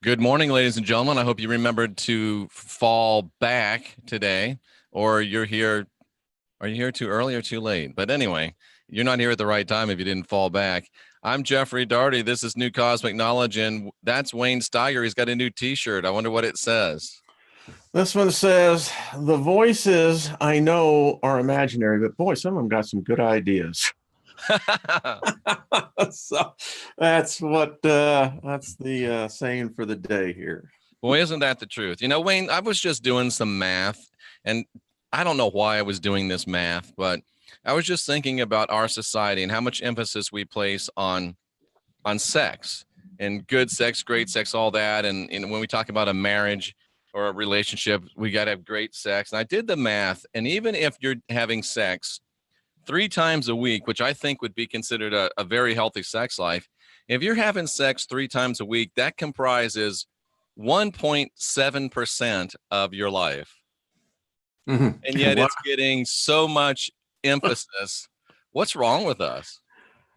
Good morning, ladies and gentlemen. I hope you remembered to fall back today, or you're here. Are you here too early or too late? But anyway, you're not here at the right time if you didn't fall back. I'm Jeffrey Darty. This is New Cosmic Knowledge, and that's Wayne Steiger. He's got a new T-shirt. I wonder what it says. This one says, the voices I know are imaginary, but boy, some of them got some good ideas. So that's the saying for the day here. Boy, isn't that the truth? You know, Wayne, I was just doing some math, and I don't know why I was doing this math, but I was just thinking about our society and how much emphasis we place on sex and good sex, great sex, all that. And when we talk about a marriage or a relationship, we got to have great sex. And I did the math, and even if you're having sex 3 times a week, which I think would be considered a very healthy sex life, if you're having sex 3 times a week, that comprises 1.7% of your life. Mm-hmm. And yet it's getting so much emphasis. What's wrong with us?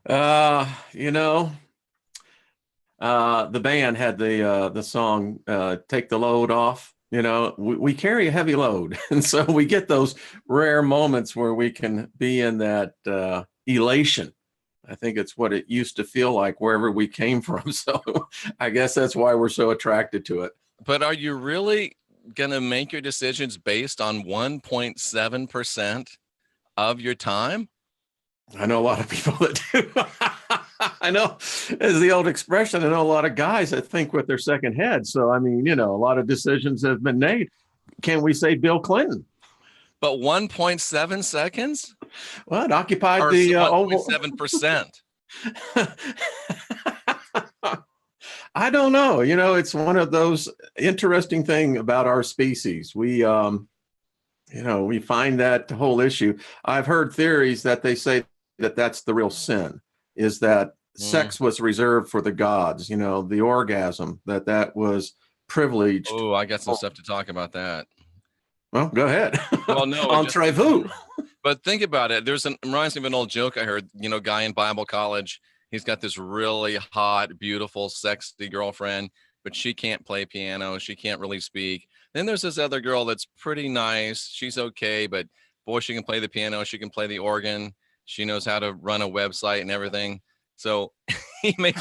The band had the song Take the Load Off. You know, we carry a heavy load. And so we get those rare moments where we can be in that elation. I think it's what it used to feel like wherever we came from. So I guess that's why we're so attracted to it. But are you really going to make your decisions based on 1.7% of your time? I know a lot of people that do. I know, as the old expression, I know a lot of guys that think with their second head. So, I mean, a lot of decisions have been made. Can we say Bill Clinton? But 1.7 seconds? Well, it occupied the 1.7%. I don't know. It's one of those interesting thing about our species. We find that whole issue. I've heard theories that they say that that's the real sin, is that sex was reserved for the gods, the orgasm, that was privileged. Oh, I got some stuff to talk about that. Well, go ahead. Well, no. Entrez-vous. But think about it. It reminds me of an old joke I heard, guy in Bible college. He's got this really hot, beautiful, sexy girlfriend, but she can't play piano. She can't really speak. Then there's this other girl that's pretty nice. She's okay, but boy, she can play the piano. She can play the organ. She knows how to run a website and everything. So and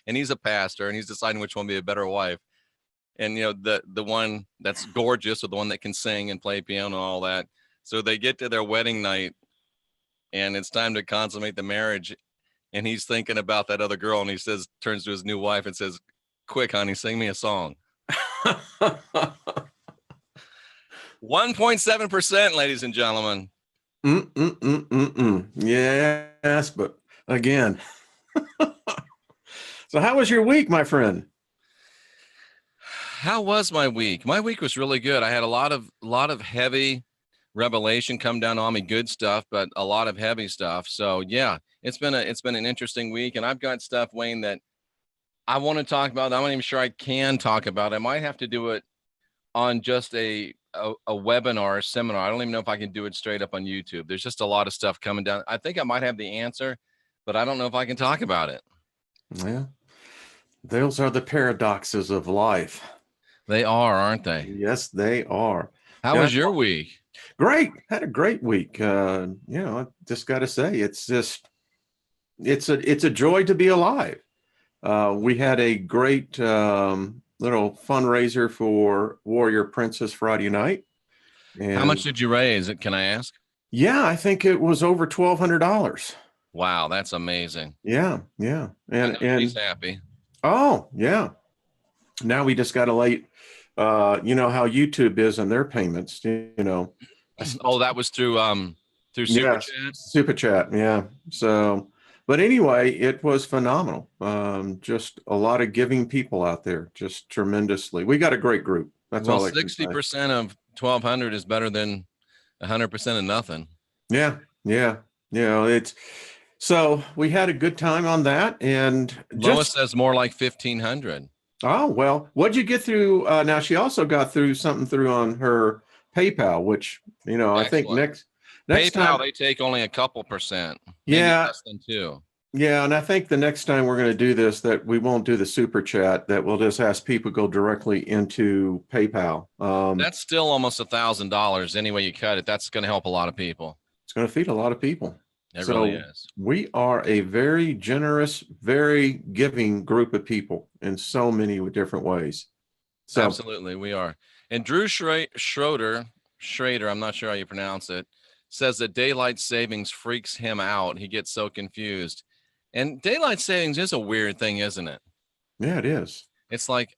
he's a pastor, and he's deciding which one would be a better wife. And, the one that's gorgeous, or the one that can sing and play piano and all that. So they get to their wedding night, and it's time to consummate the marriage. And he's thinking about that other girl, and he turns to his new wife and says, "Quick, honey, sing me a song." 1.7%, ladies and gentlemen. Yes, but again. So how was your week, my friend? How was my week? My week was really good. I had a lot of heavy revelation come down on me, good stuff, but a lot of heavy stuff. So yeah, it's been an interesting week, and I've got stuff, Wayne, that I want to talk about. I'm not even sure I can talk about. I might have to do it on just a webinar, seminar. I don't even know if I can do it straight up on YouTube. There's just a lot of stuff coming down. I think I might have the answer, but I don't know if I can talk about it. Yeah, those are the paradoxes of life. They are, aren't they? Yes, they are. How was your week? Great. Had a great week. I just got to say, it's a joy to be alive. We had a great little fundraiser for Warrior Princess Friday night. And how much did you raise? Can I ask? Yeah, I think it was over $1,200. Wow, that's amazing. Yeah. And he's happy. Oh, yeah. Now we just got to wait. How YouTube is in their payments, Oh, that was through Super Chat? Super Chat, yeah. So, but anyway, it was phenomenal. Just a lot of giving people out there, just tremendously. We got a great group. That's all. 60% of 1,200 is better than 100% of nothing. Yeah. So we had a good time on that, and Lois says more like 1,500. Oh, well, what'd you get through? Now she also got something through on her PayPal, which, Excellent. I think next PayPal, time they take only a couple percent. Yeah. Less than 2. Yeah, and I think the next time we're going to do this, that we won't do the super chat, that we'll just ask people to go directly into PayPal. That's still almost $1,000 any way you cut it. That's going to help a lot of people. It's going to feed a lot of people. It So really is. we are a very generous, very giving group of people in so many different ways. So Absolutely, we are. And Drew Schroeder, I'm not sure how you pronounce it, says that daylight savings freaks him out. He gets so confused. And daylight savings is a weird thing, isn't it? yeah, it is. It's like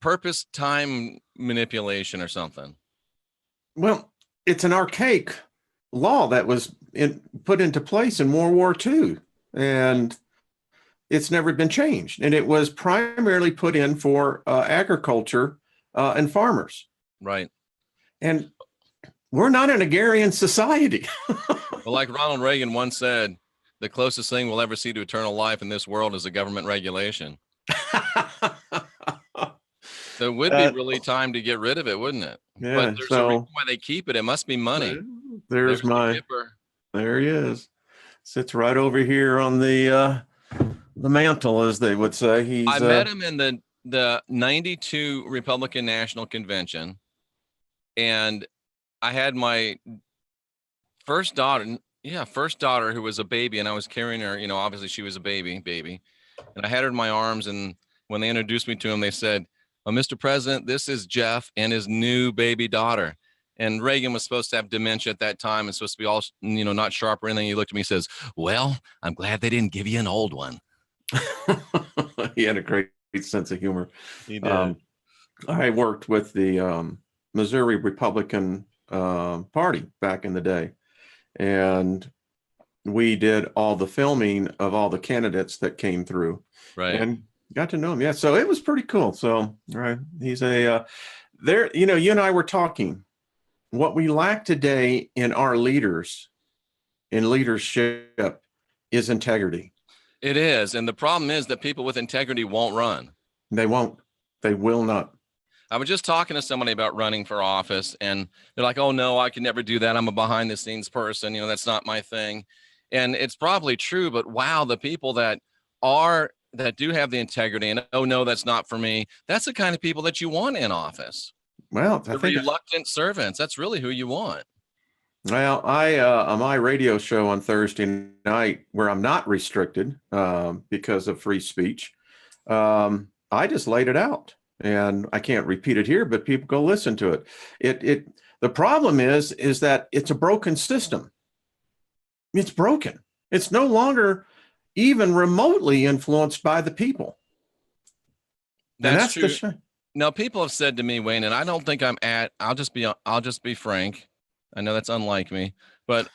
purpose time manipulation or something. Well, it's an archaic law that was put into place in World War II, and it's never been changed. And it was primarily put in for agriculture and farmers. Right. And we're not an agrarian society. Well, like Ronald Reagan once said, the closest thing we'll ever see to eternal life in this world is a government regulation. So it would be really time to get rid of it, wouldn't it? Yeah, but there's a reason why they keep it. It must be money. There's my there he is. Sits right over here on the mantle, as they would say. I met him in the 92 Republican National Convention, and I had my first daughter who was a baby, and I was carrying her, obviously she was a baby, and I had her in my arms, and when they introduced me to him, they said, "Oh, Mr. President, this is Jeff and his new baby daughter." And Reagan was supposed to have dementia at that time and supposed to be all, not sharp or anything. He looked at me and says, "Well, I'm glad they didn't give you an old one." He had a great sense of humor. He did. I worked with the Missouri Republican Party back in the day, and we did all the filming of all the candidates that came through. Right. And got to know him. Yeah. So it was pretty cool. So, right. He's you and I were talking. What we lack today in our leaders, in leadership, is integrity. It is. And the problem is that people with integrity won't run. They won't. They will not. I was just talking to somebody about running for office, and they're like, "Oh, no, I can never do that. I'm a behind the scenes person. That's not my thing." And it's probably true. But wow, the people that do have the integrity and, "Oh, no, that's not for me." That's the kind of people that you want in office. Well, the reluctant servants. That's really who you want. Well, I on my radio show on Thursday night, where I'm not restricted because of free speech, I just laid it out, and I can't repeat it here, but people go listen to it. The problem is that it's a broken system. It's broken. It's no longer even remotely influenced by the people. That's true. Now, people have said to me, Wayne, and I don't think I'll just be frank. I know that's unlike me, but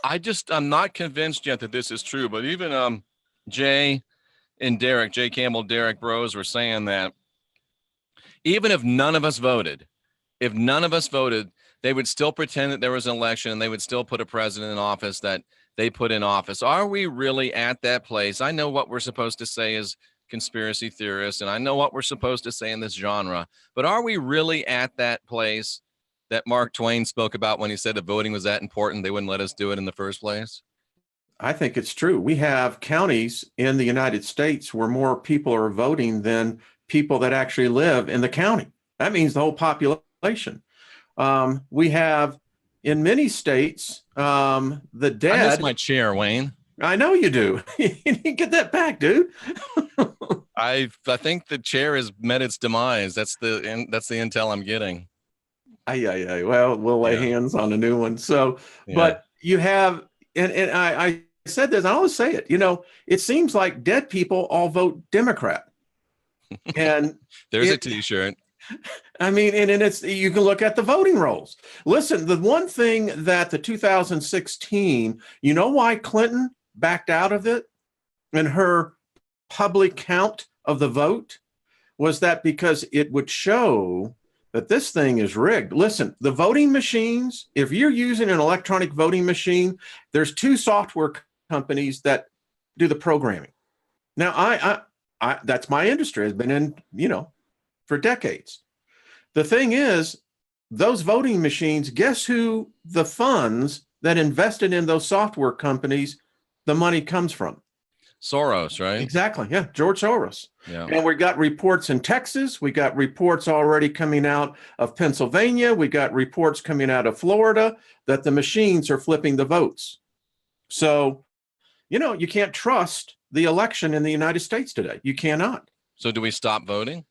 I'm not convinced yet that this is true. But even Jay Campbell, Derek Bros were saying that even if none of us voted, they would still pretend that there was an election, and they would still put a president in office that they put in office. Are we really at that place? I know what we're supposed to say is conspiracy theorists, and I know what we're supposed to say in this genre, but are we really at that place that Mark Twain spoke about when he said that voting was that important they wouldn't let us do it in the first place? I think it's true. We have counties in the United States where more people are voting than people that actually live in the county. That means the whole population. We have in many states the dead. I miss my chair, Wayne. I know you do. You need to get that back, dude. I think the chair has met its demise. That's the intel I'm getting. Well, we'll lay hands on a new one. So, but you have, and I said this, I always say it, it seems like dead people all vote Democrat. And there's a t-shirt. I mean, and it's, you can look at the voting rolls. Listen, the one thing that the 2016, why Clinton backed out of it in her public count of the vote was that because it would show that this thing is rigged. Listen, the voting machines, if you're using an electronic voting machine, there's two software companies that do the programming. Now, I that's my industry. Has been in, for decades. The thing is, those voting machines, guess who the funds that invested in those software companies the money comes from? Soros, right? Exactly. Yeah. George Soros. Yeah. And we got reports in Texas. We got reports already coming out of Pennsylvania. We got reports coming out of Florida that the machines are flipping the votes. So, you can't trust the election in the United States today. You cannot. So do we stop voting?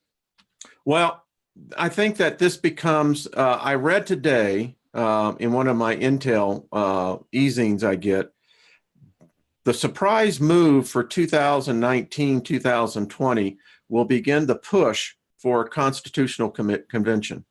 Well, I think that this becomes, I read today in one of my intel e-zines I get, the surprise move for 2019, 2020 will begin the push for a constitutional convention.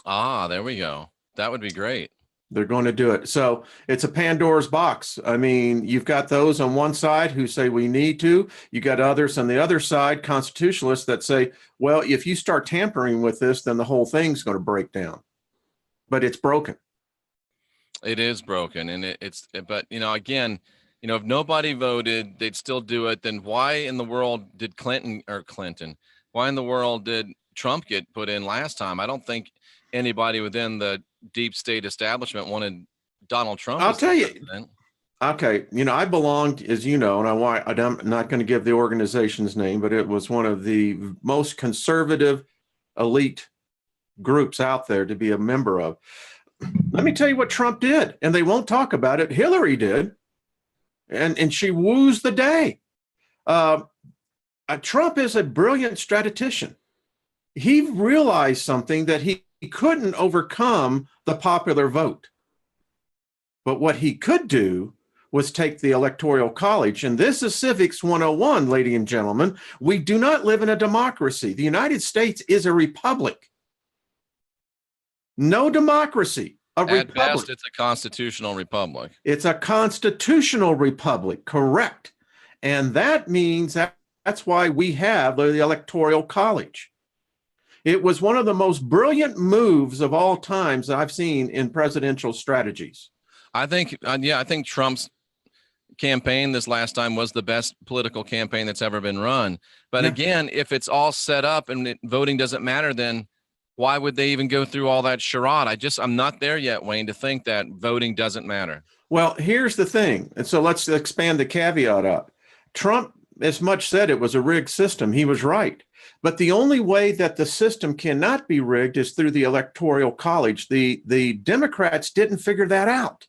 Ah, there we go. That would be great. They're going to do it. So it's a Pandora's box. I mean, you've got those on one side who say we need to. You got others on the other side, constitutionalists, that say, well, if you start tampering with this, then the whole thing's going to break down. But it's broken. It is broken. And but, again, if nobody voted, they'd still do it. Then why in the world did why in the world did Trump get put in last time? I don't think anybody within the deep state establishment wanted Donald Trump. I'll tell you. Okay. I belonged, as you know, and I'm not going to give the organization's name, but it was one of the most conservative elite groups out there to be a member of. Let me tell you what Trump did, and they won't talk about it. Hillary did. And she woos the day. Trump is a brilliant strategist. He realized something, that he couldn't overcome the popular vote. But what he could do was take the Electoral College. And this is Civics 101, ladies and gentlemen. We do not live in a democracy. The United States is a republic. No democracy. At best, it's a constitutional republic. It's a constitutional republic, correct. And that means that's why we have the Electoral College. It was one of the most brilliant moves of all times that I've seen in presidential strategies. I think Trump's campaign this last time was the best political campaign that's ever been run. But again, if it's all set up and voting doesn't matter, then why would they even go through all that charade? I'm not there yet, Wayne, to think that voting doesn't matter. Well, here's the thing. And so let's expand the caveat up. Trump, as much said it was a rigged system, he was right. But the only way that the system cannot be rigged is through the Electoral College. The Democrats didn't figure that out.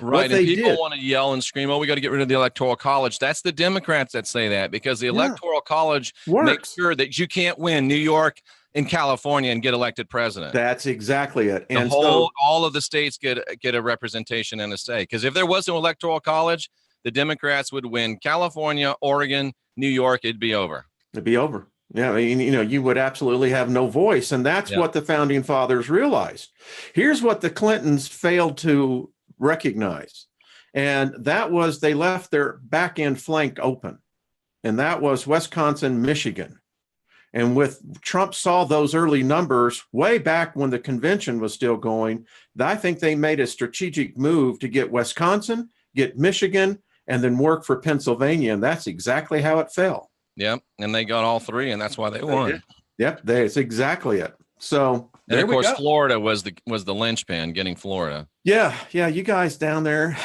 Right. And people want to yell and scream, oh, we got to get rid of the Electoral College. That's the Democrats that say that, because the Electoral College makes sure that you can't win New York and California and get elected president. That's exactly it. And all of the states get a representation and a say. Because if there was no Electoral College, the Democrats would win California, Oregon, New York. It'd be over. It'd be over. Yeah, I mean, you would absolutely have no voice. And that's what the founding fathers realized. Here's what the Clintons failed to recognize. And that was they left their back end flank open. And that was Wisconsin, Michigan. And with Trump saw those early numbers way back when the convention was still going, I think they made a strategic move to get Wisconsin, get Michigan, and then work for Pennsylvania. And that's exactly how it fell. Yep. And they got all three, and that's why they won. Yep. That's exactly it. So, and of course, Florida was the linchpin, getting Florida. Yeah. Yeah. You guys down there,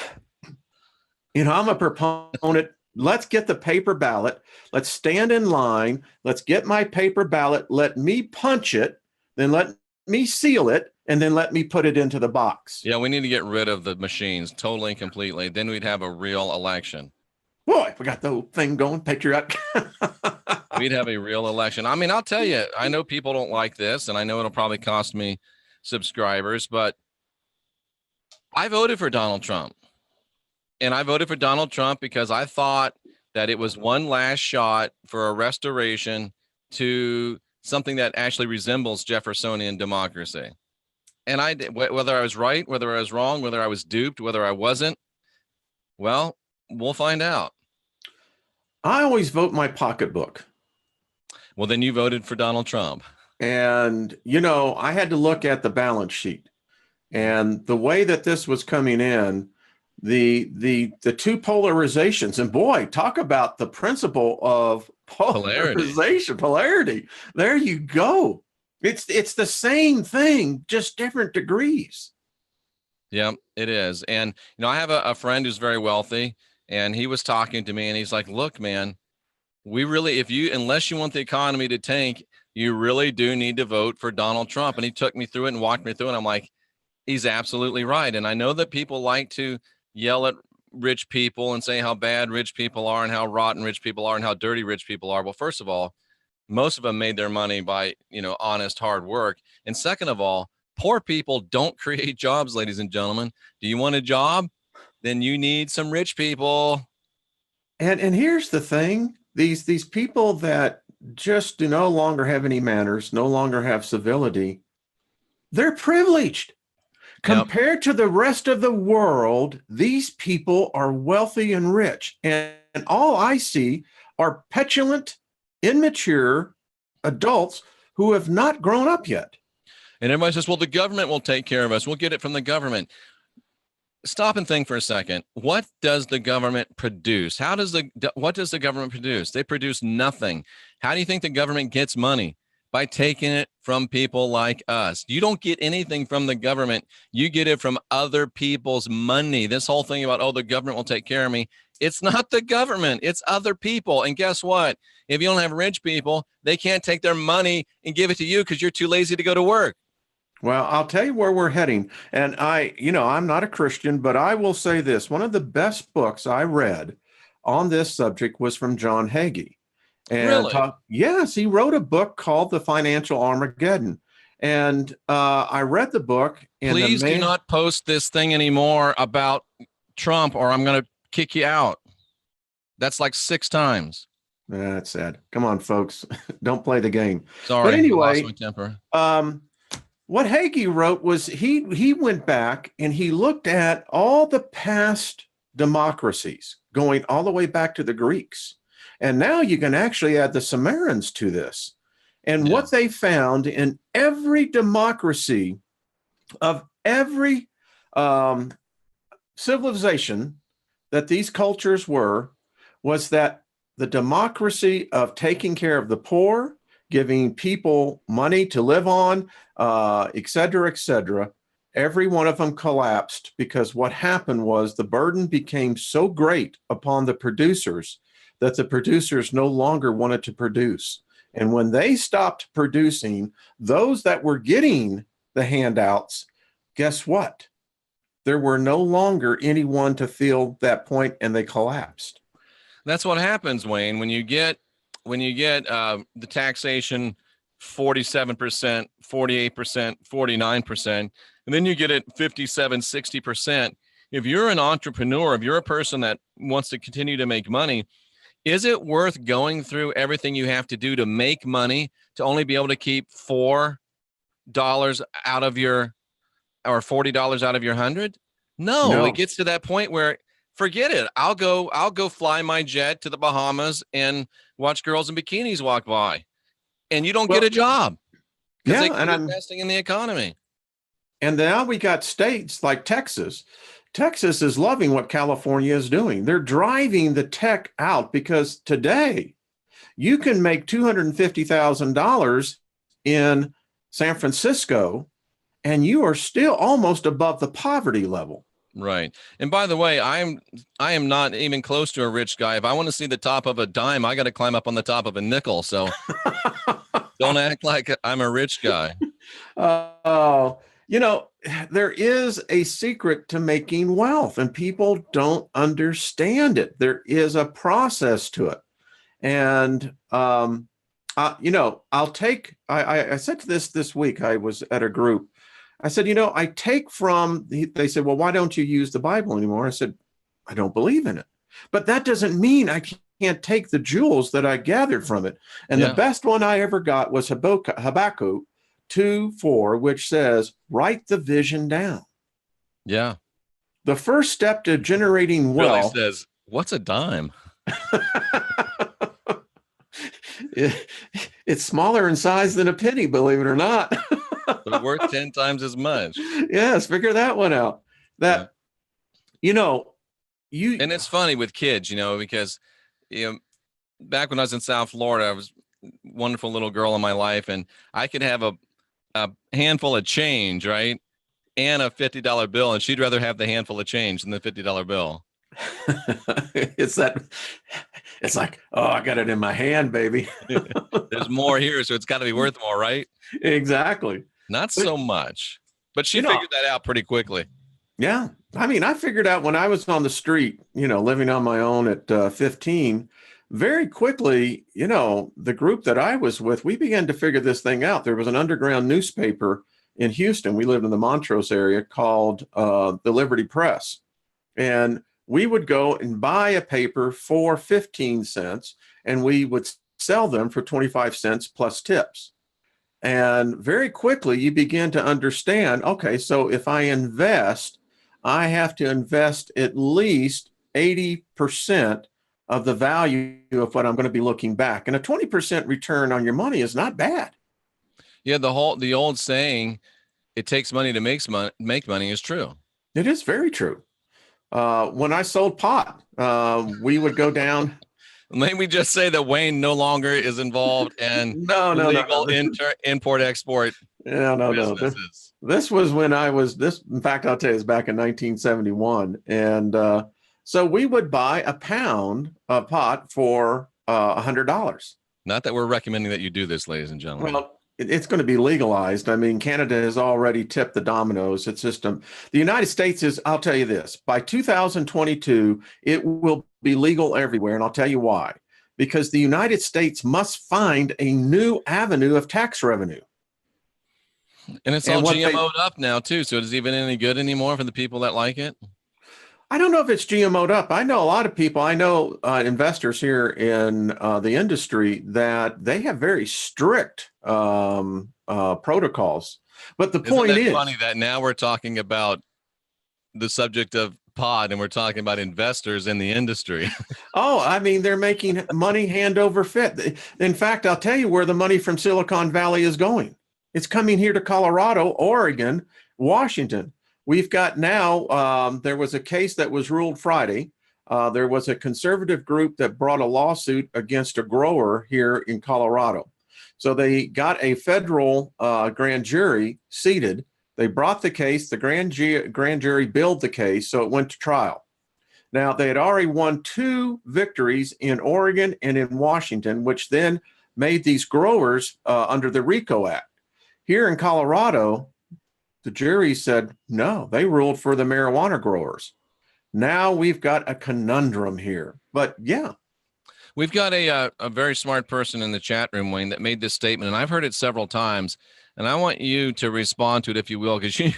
I'm a proponent. Let's get the paper ballot. Let's stand in line. Let's get my paper ballot. Let me punch it. Then let me seal it. And then let me put it into the box. Yeah, we need to get rid of the machines totally and completely. Then we'd have a real election. Boy, we got the whole thing going, patriotic. We'd have a real election. I mean, I'll tell you, I know people don't like this, and I know it'll probably cost me subscribers, but I voted for Donald Trump. And I voted for Donald Trump because I thought that it was one last shot for a restoration to something that actually resembles Jeffersonian democracy. And I did, whether I was right, whether I was wrong, whether I was duped, whether I wasn't, well, we'll find out. I always vote my pocketbook. Well, then you voted for Donald Trump. And, I had to look at the balance sheet. And the way that this was coming in, the two polarizations, and boy, talk about the principle of polarity. There you go. It's the same thing, just different degrees. Yeah, it is. And, I have a friend who's very wealthy, and he was talking to me, and he's like, look, man, we really, unless you want the economy to tank, you really do need to vote for Donald Trump. And he took me through it and walked me through it. And I'm like, he's absolutely right. And I know that people like to yell at rich people and say how bad rich people are and how rotten rich people are and how dirty rich people are. Well, first of all, most of them made their money by, honest, hard work. And second of all, poor people don't create jobs, ladies and gentlemen. Do you want a job? Then you need some rich people. And here's the thing. These people that just do no longer have any manners, no longer have civility, they're privileged. Compared to the rest of the world, these people are wealthy and rich. And all I see are petulant, immature adults who have not grown up yet. And everybody says, well, the government will take care of us. We'll get it from the government. Stop and think for a second. What does the government produce? What does the government produce? They produce nothing. How do you think the government gets money? By taking it from people like us. You don't get anything from the government. You get it from other people's money. This whole thing about, oh, the government will take care of me. It's not the government. It's other people. And guess what? If you don't have rich people, they can't take their money and give it to you because you're too lazy to go to work. Well, I'll tell you where we're heading. And I'm not a Christian, but I will say this. One of the best books I read on this subject was from John Hagee. And really? Yes, he wrote a book called The Financial Armageddon. And I read the book. And please do not post this thing anymore about Trump or I'm going to kick you out. That's like 6 times. That's sad. Come on, folks. Don't play the game. Sorry, but anyway, I lost my temper. What Hagee wrote was he went back and he looked at all the past democracies going all the way back to the Greeks. And now you can actually add the Sumerians to this. And what they found in every democracy of every civilization that these cultures was that the democracy of taking care of the poor, giving people money to live on, et cetera, every one of them collapsed because what happened was the burden became so great upon the producers that the producers no longer wanted to produce. And when they stopped producing, those that were getting the handouts, guess what? There were no longer anyone to feel that point, and they collapsed. That's what happens, Wayne, when you get the taxation 47%, 48%, 49%, and then you get it 57, 60%. If you're an entrepreneur, if you're a person that wants to continue to make money, is it worth going through everything you have to do to make money to only be able to keep $4 out of your, or $40 out of your 100? No, it gets to that point where forget it. I'll go fly my jet to the Bahamas and watch girls in bikinis walk by, and you don't get a job because they keep investing in the economy. And now we got states like Texas. Texas is loving what California is doing. They're driving the tech out because today you can make $250,000 in San Francisco and you are still almost above the poverty level. Right. And by the way, I am not even close to a rich guy. If I want to see the top of a dime, I got to climb up on the top of a nickel. So don't act like I'm a rich guy. There is a secret to making wealth and people don't understand it. There is a process to it. And, I said to this week, I was at a group. I said, I take from, they said, well, why don't you use the Bible anymore? I said, I don't believe in it. But that doesn't mean I can't take the jewels that I gathered from it. And the best one I ever got was Habakkuk 2:4, which says, write the vision down. Yeah. The first step to generating wealth. Really says, what's a dime? It's smaller in size than a penny, believe it or not. But worth 10 times as much. Yes, figure that one out. And it's funny with kids, because back when I was in South Florida, I was a wonderful little girl in my life, and I could have a handful of change, right? And a $50 bill, and she'd rather have the handful of change than the $50 bill. It's that, it's like, oh, I got it in my hand, baby. There's more here, so it's got to be worth more, right? Exactly. Not But, so much, but she you know, figured that out pretty quickly. yeah. I mean, I figured out when I was on the street, living on my own at 15, very quickly, the group that I was with, we began to figure this thing out. There was an underground newspaper in Houston. We lived in the Montrose area called the Liberty Press. And we would go and buy a paper for 15 cents and we would sell them for 25 cents plus tips. And very quickly, you begin to understand, okay, so if I invest, I have to invest at least 80% of the value of what I'm going to be looking back. And a 20% return on your money is not bad. Yeah, the old saying, "It takes money to make money," is true. It is very true. When I sold pot, we would go down. Maybe we just say that Wayne no longer is involved in No. illegal import export No. businesses. This was when I was this. In fact, I'll tell you, it's back in 1971, and so we would buy a pound of pot for $100. Not that we're recommending that you do this, ladies and gentlemen. Well, it's going to be legalized. I mean, Canada has already tipped the dominoes. It's just the United States is. I'll tell you this: by 2022, it will be legal everywhere, and I'll tell you why. Because the United States must find a new avenue of tax revenue. And it's all GMO'd up now, too. So is it even any good anymore for the people that like it? I don't know if it's GMO'd up. I know a lot of people. I know investors here in the industry that they have very strict protocols. But the point is, funny that now we're talking about the subject of pod and we're talking about investors in the industry. Oh, I mean, they're making money hand over fist. In fact, I'll tell you where the money from Silicon Valley is going. It's coming here to Colorado, Oregon, Washington. We've got now, there was a case that was ruled Friday. There was a conservative group that brought a lawsuit against a grower here in Colorado. So they got a federal grand jury seated. They brought the case. The grand jury billed the case, so it went to trial. Now, they had already won 2 victories in Oregon and in Washington, which then made these growers under the RICO Act. Here in Colorado, the jury said no. They ruled for the marijuana growers. Now we've got a conundrum here. But yeah. We've got a very smart person in the chat room, Wayne, that made this statement, and I've heard it several times. And I want you to respond to it, if you will, because you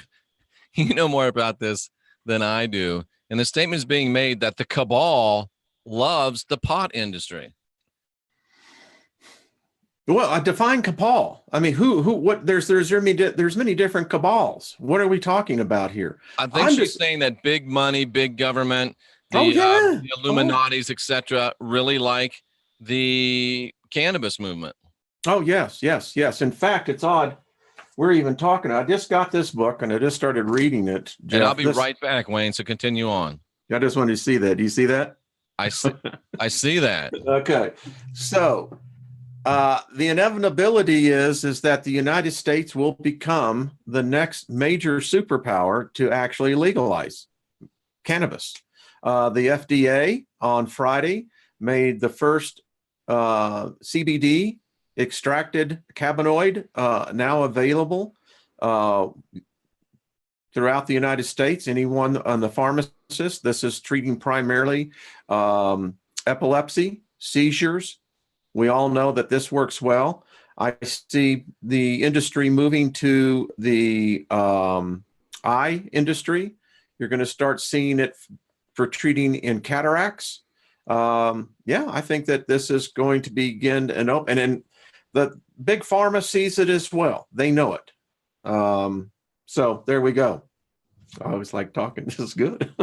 know more about this than I do. And the statement is being made that the cabal loves the pot industry. Well, I define cabal. I mean, what? There's many different cabals. What are we talking about here? I think she's saying that big money, big government, the Illuminatis, etc., really like the cannabis movement. Oh, yes. In fact, it's odd. We're even talking. I just got this book and I just started reading it. Jeff, and I'll be right back, Wayne. So continue on. I just wanted to see that. Do you see that? I see that. Okay. So the inevitability is that the United States will become the next major superpower to actually legalize cannabis. The FDA on Friday made the first CBD extracted cannabinoid now available throughout the United States. Anyone on the pharmacist, this is treating primarily epilepsy, seizures. We all know that this works well. I see the industry moving to the eye industry. You're going to start seeing it for treating in cataracts. I think that this is going to begin and open. And the big pharma sees it as well. They know it. So there we go. I always like talking. This is good.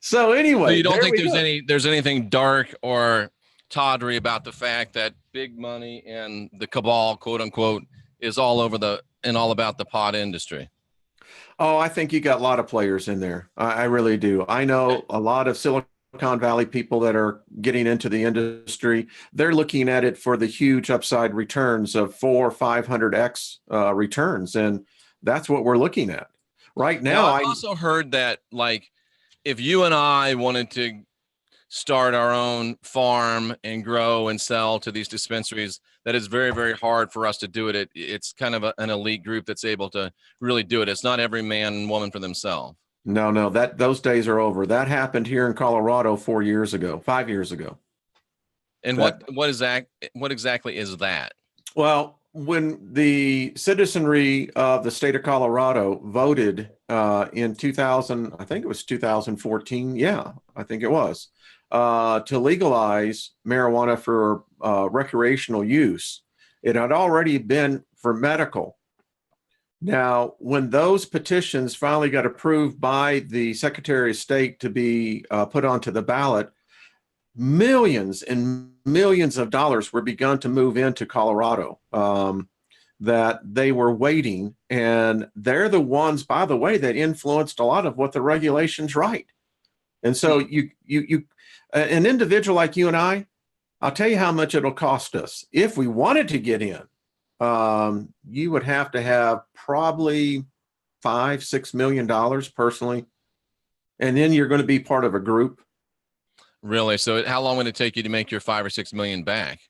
So anyway, so you don't think there's anything dark or tawdry about the fact that big money and the cabal, quote unquote, is all about the pot industry? Oh, I think you got a lot of players in there. I really do. I know a lot of Silicon Valley people that are getting into the industry. They're looking at it for the huge upside returns of 400 or 500x returns. And that's what we're looking at right now. I've also heard that, like, if you and I wanted to start our own farm and grow and sell to these dispensaries, that is very, very hard for us to do it. It's kind of an elite group that's able to really do it. It's not every man and woman for themselves. No, those days are over. That happened here in Colorado 5 years ago. And what exactly is that? Well, when the citizenry of the state of Colorado voted in 2000, I think it was 2014. Yeah, I think it was, to legalize marijuana for recreational use. It had already been for medical. Now, when those petitions finally got approved by the Secretary of State to be put onto the ballot, millions and millions of dollars were begun to move into Colorado that they were waiting. And they're the ones, by the way, that influenced a lot of what the regulations write. And so an individual like you and I'll tell you how much it'll cost us. If we wanted to get in, you would have to have probably $5-6 million personally. And then you're going to be part of a group. Really? So how long would it take you to make your 5 or 6 million back?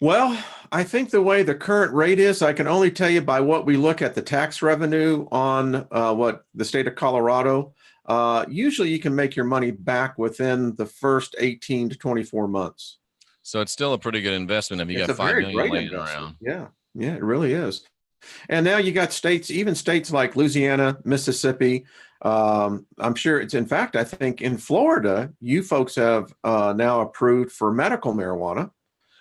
Well, I think the way the current rate is, I can only tell you by what we look at the tax revenue on what the state of Colorado. Usually you can make your money back within the first 18 to 24 months. So it's still a pretty good investment if you got 5 million laying around. Yeah, it really is. And now you got states, even states like Louisiana, Mississippi. I'm sure it's, in fact, I think in Florida, you folks have now approved for medical marijuana.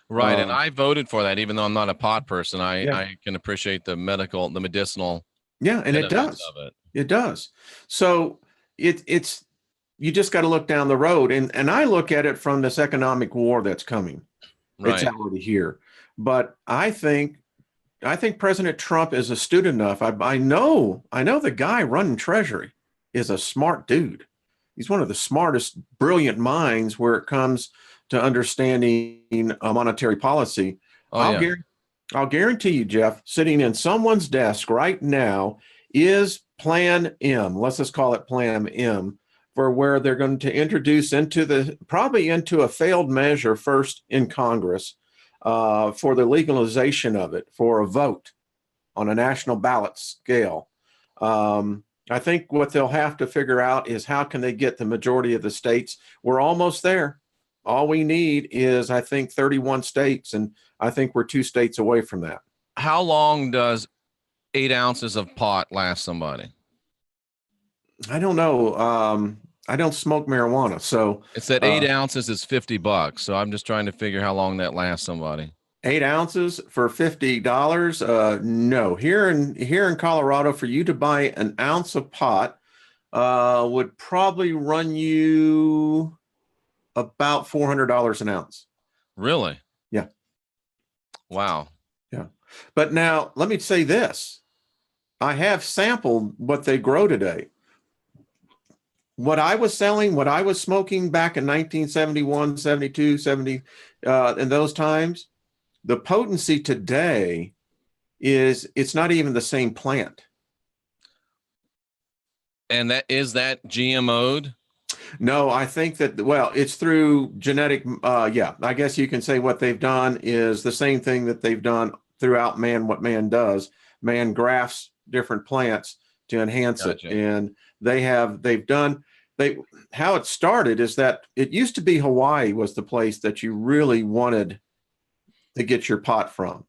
Right. And I voted for that, even though I'm not a pot person. I can appreciate the medicinal. Yeah. And it does. It does. So it's, you just got to look down the road. And I look at it from this economic war that's coming. Right. It's already here. But I think President Trump is astute enough. I know the guy running Treasury is a smart dude. He's one of the smartest, brilliant minds where it comes to understanding monetary policy. I'll guarantee you, Jeff, sitting in someone's desk right now is Plan M. Let's just call it Plan M, for where they're going to introduce probably into a failed measure first in Congress for the legalization of it, for a vote on a national ballot scale. I think what they'll have to figure out is how can they get the majority of the states. We're almost there. All we need is, I think, 31 states, and I think we're 2 states away from that. How long does 8 ounces of pot last somebody? I don't know. I don't smoke marijuana, so it's that 8 ounces is $50. So I'm just trying to figure how long that lasts somebody. 8 ounces for $50? No. Here in Colorado, for you to buy an ounce of pot would probably run you about $400 an ounce. Really? Yeah. Wow. Yeah. But now let me say this. I have sampled what they grow today. What I was selling, what I was smoking back in 1971, 72, 70, in those times, the potency today it's not even the same plant. And that GMO'd? No, I think that, well, it's through genetic. I guess you can say what they've done is the same thing that they've done throughout man, what man does. Man grafts different plants to enhance it. And how it started is that it used to be Hawaii was the place that you really wanted to get your pot from.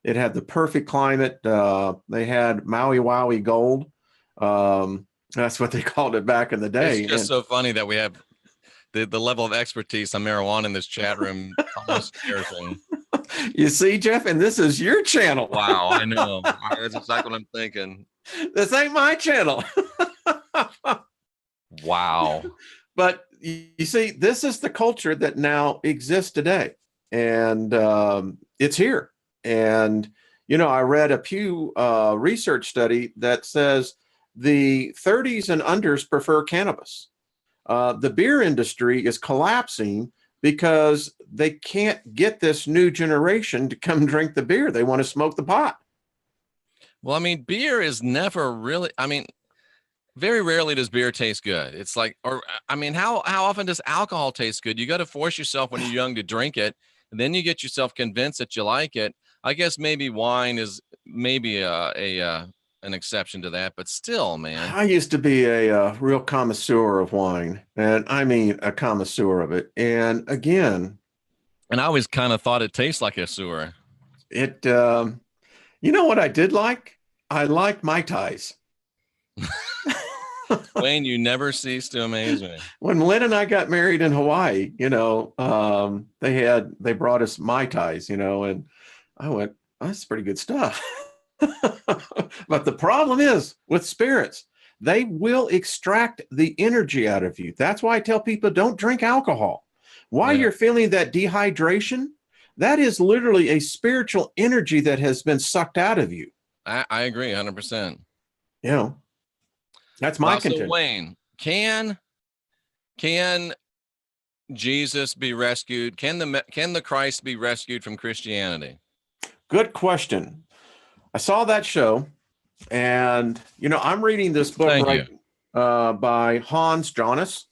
It had the perfect climate. They had Maui Wowie gold. That's what they called it back in the day. It's just so funny that we have the level of expertise on marijuana in this chat room. Almost scares me. You see, Jeff, and this is your channel. Wow, I know. That's exactly what I'm thinking. This ain't my channel. Wow. But you see, this is the culture that now exists today. And it's here. And, I read a Pew research study that says the 30s and unders prefer cannabis. The beer industry is collapsing because they can't get this new generation to come drink the beer. They want to smoke the pot. Well, I mean, beer is never really, Very rarely does beer taste good. It's like, or I mean, how often does alcohol taste good? You got to force yourself when you're young to drink it, and then you get yourself convinced that you like it. I guess maybe wine is maybe an exception to that, but still, man. I used to be a real connoisseur of wine, and I mean a connoisseur of it. And again, And I always kind of thought it tastes like a sewer. it, you know what I did like? I like Mai Tais. Wayne, you never cease to amaze me. When Lynn and I got married in Hawaii, they brought us Mai Tais, and I went, oh, that's pretty good stuff. But the problem is with spirits, they will extract the energy out of you. That's why I tell people don't drink alcohol. While you're feeling that dehydration, that is literally a spiritual energy that has been sucked out of you. I agree 100%. That's my contention. So Wayne, can Jesus be rescued? Can the Christ be rescued from Christianity? Good question. I saw that show, and I'm reading this book by Hans Jonas.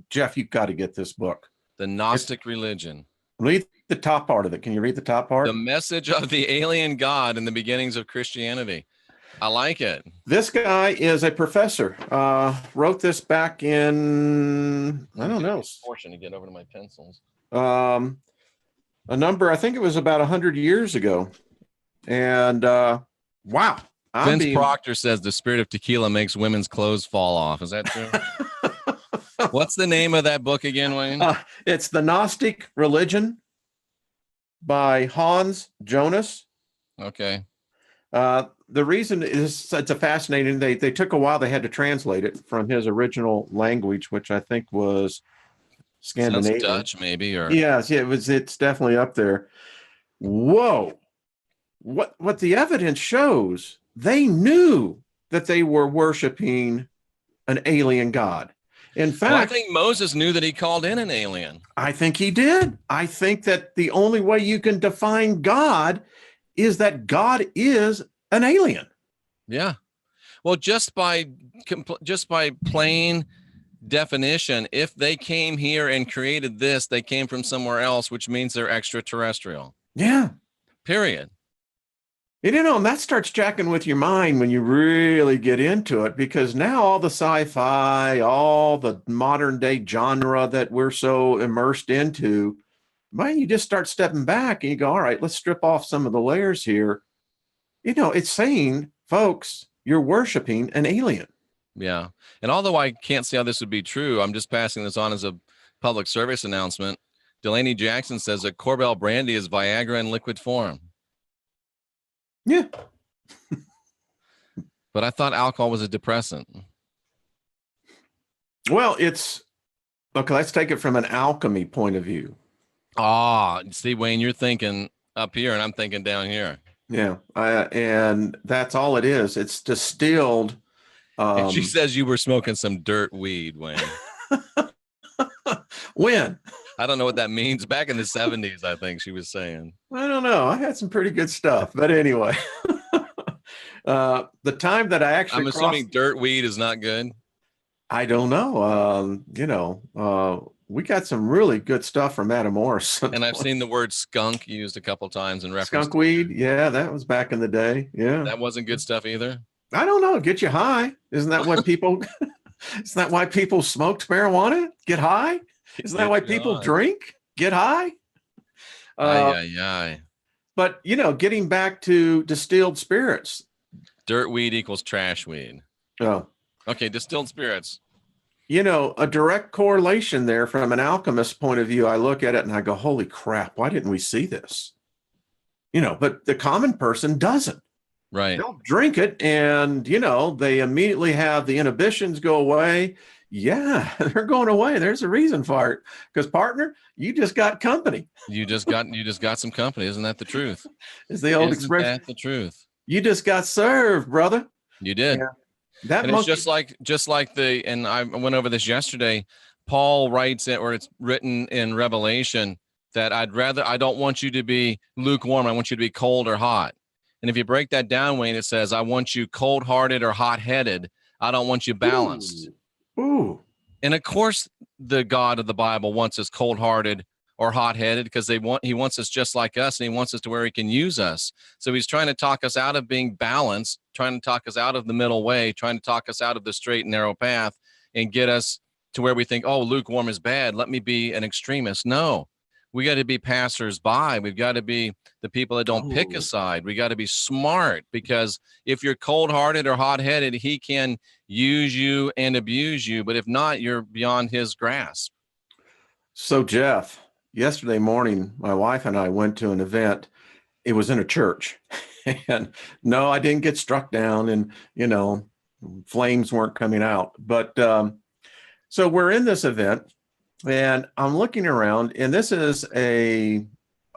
Jeff, you've got to get this book. The Gnostic Religion. Read the top part of it. Can you read the top part? The message of the alien God and the beginnings of Christianity. I like it. This guy is a professor. Wrote this back in, I don't know. Fortune to get over to my pencils. I think it was about 100 years ago. And wow. Vince Proctor says the spirit of tequila makes women's clothes fall off. Is that true? What's the name of that book again, Wayne? It's The Gnostic Religion by Hans Jonas. Okay. The reason is it's a fascinating, they took a while, they had to translate it from his original language, which I think was Scandinavian. Sounds Dutch, maybe, or yes, yeah, it's definitely up there. Whoa. What the evidence shows, they knew that they were worshiping an alien god. In fact, I think Moses knew that he called in an alien. I think he did. I think that the only way you can define God is that God is an alien. Yeah. Well, just by plain definition, if they came here and created this, they came from somewhere else, which means they're extraterrestrial. Yeah. Period. And that starts jacking with your mind when you really get into it, because now all the sci-fi, all the modern day genre that we're so immersed into, man, you just start stepping back and you go, all right, let's strip off some of the layers here. It's saying, folks, you're worshiping an alien. Yeah. And although I can't see how this would be true, I'm just passing this on as a public service announcement. Delaney Jackson says that Corbel brandy is Viagra in liquid form. Yeah. But I thought alcohol was a depressant. Well, it's okay. Let's take it from an alchemy point of view. See, Wayne, you're thinking up here and I'm thinking down here. Yeah. And that's all it is. It's distilled. And she says you were smoking some dirt weed, Wayne. When? I don't know what that means. Back in the 70s, I think she was saying. I don't know. I had some pretty good stuff. But anyway, the time that I actually I'm assuming dirt weed is not good. I don't know. We got some really good stuff from Adam Morrison. And I've seen the word skunk used a couple times in reference. Skunk weed. Yeah, that was back in the day. Yeah. That wasn't good stuff either. I don't know. Get you high. Isn't that what people, isn't that why people smoked marijuana? Get high? Isn't that why people drink? Get high? But, getting back to distilled spirits. Dirt weed equals trash weed. Oh. Okay, distilled spirits. A direct correlation there from an alchemist point of view. I look at it and I go, holy crap, why didn't we see this? But the common person doesn't. Right. They'll drink it and, they immediately have the inhibitions go away. Yeah, they're going away. There's a reason for it. Because partner, you just got company. You just got some company. Isn't that the truth? Is the old expression. Isn't that the truth? You just got served, brother. You did. Yeah. It's just like and I went over this yesterday. Paul writes it, or it's written in Revelation, that I don't want you to be lukewarm. I want you to be cold or hot. And if you break that down, Wayne, it says, I want you cold-hearted or hot-headed. I don't want you balanced. Ooh. And of course, the God of the Bible wants us cold-hearted or hot-headed because he wants us just like us, and he wants us to where he can use us. So he's trying to talk us out of being balanced, trying to talk us out of the middle way, trying to talk us out of the straight and narrow path and get us to where we think, oh, lukewarm is bad. Let me be an extremist. No, we got to be passers-by. We've got to be the people that don't pick a side. We got to be smart, because if you're cold-hearted or hot-headed, he can use you and abuse you. But if not, you're beyond his grasp. So, Jeff, yesterday morning, my wife and I went to an event. It was in a church. And no, I didn't get struck down, and, flames weren't coming out. But so we're in this event, and I'm looking around, and this is a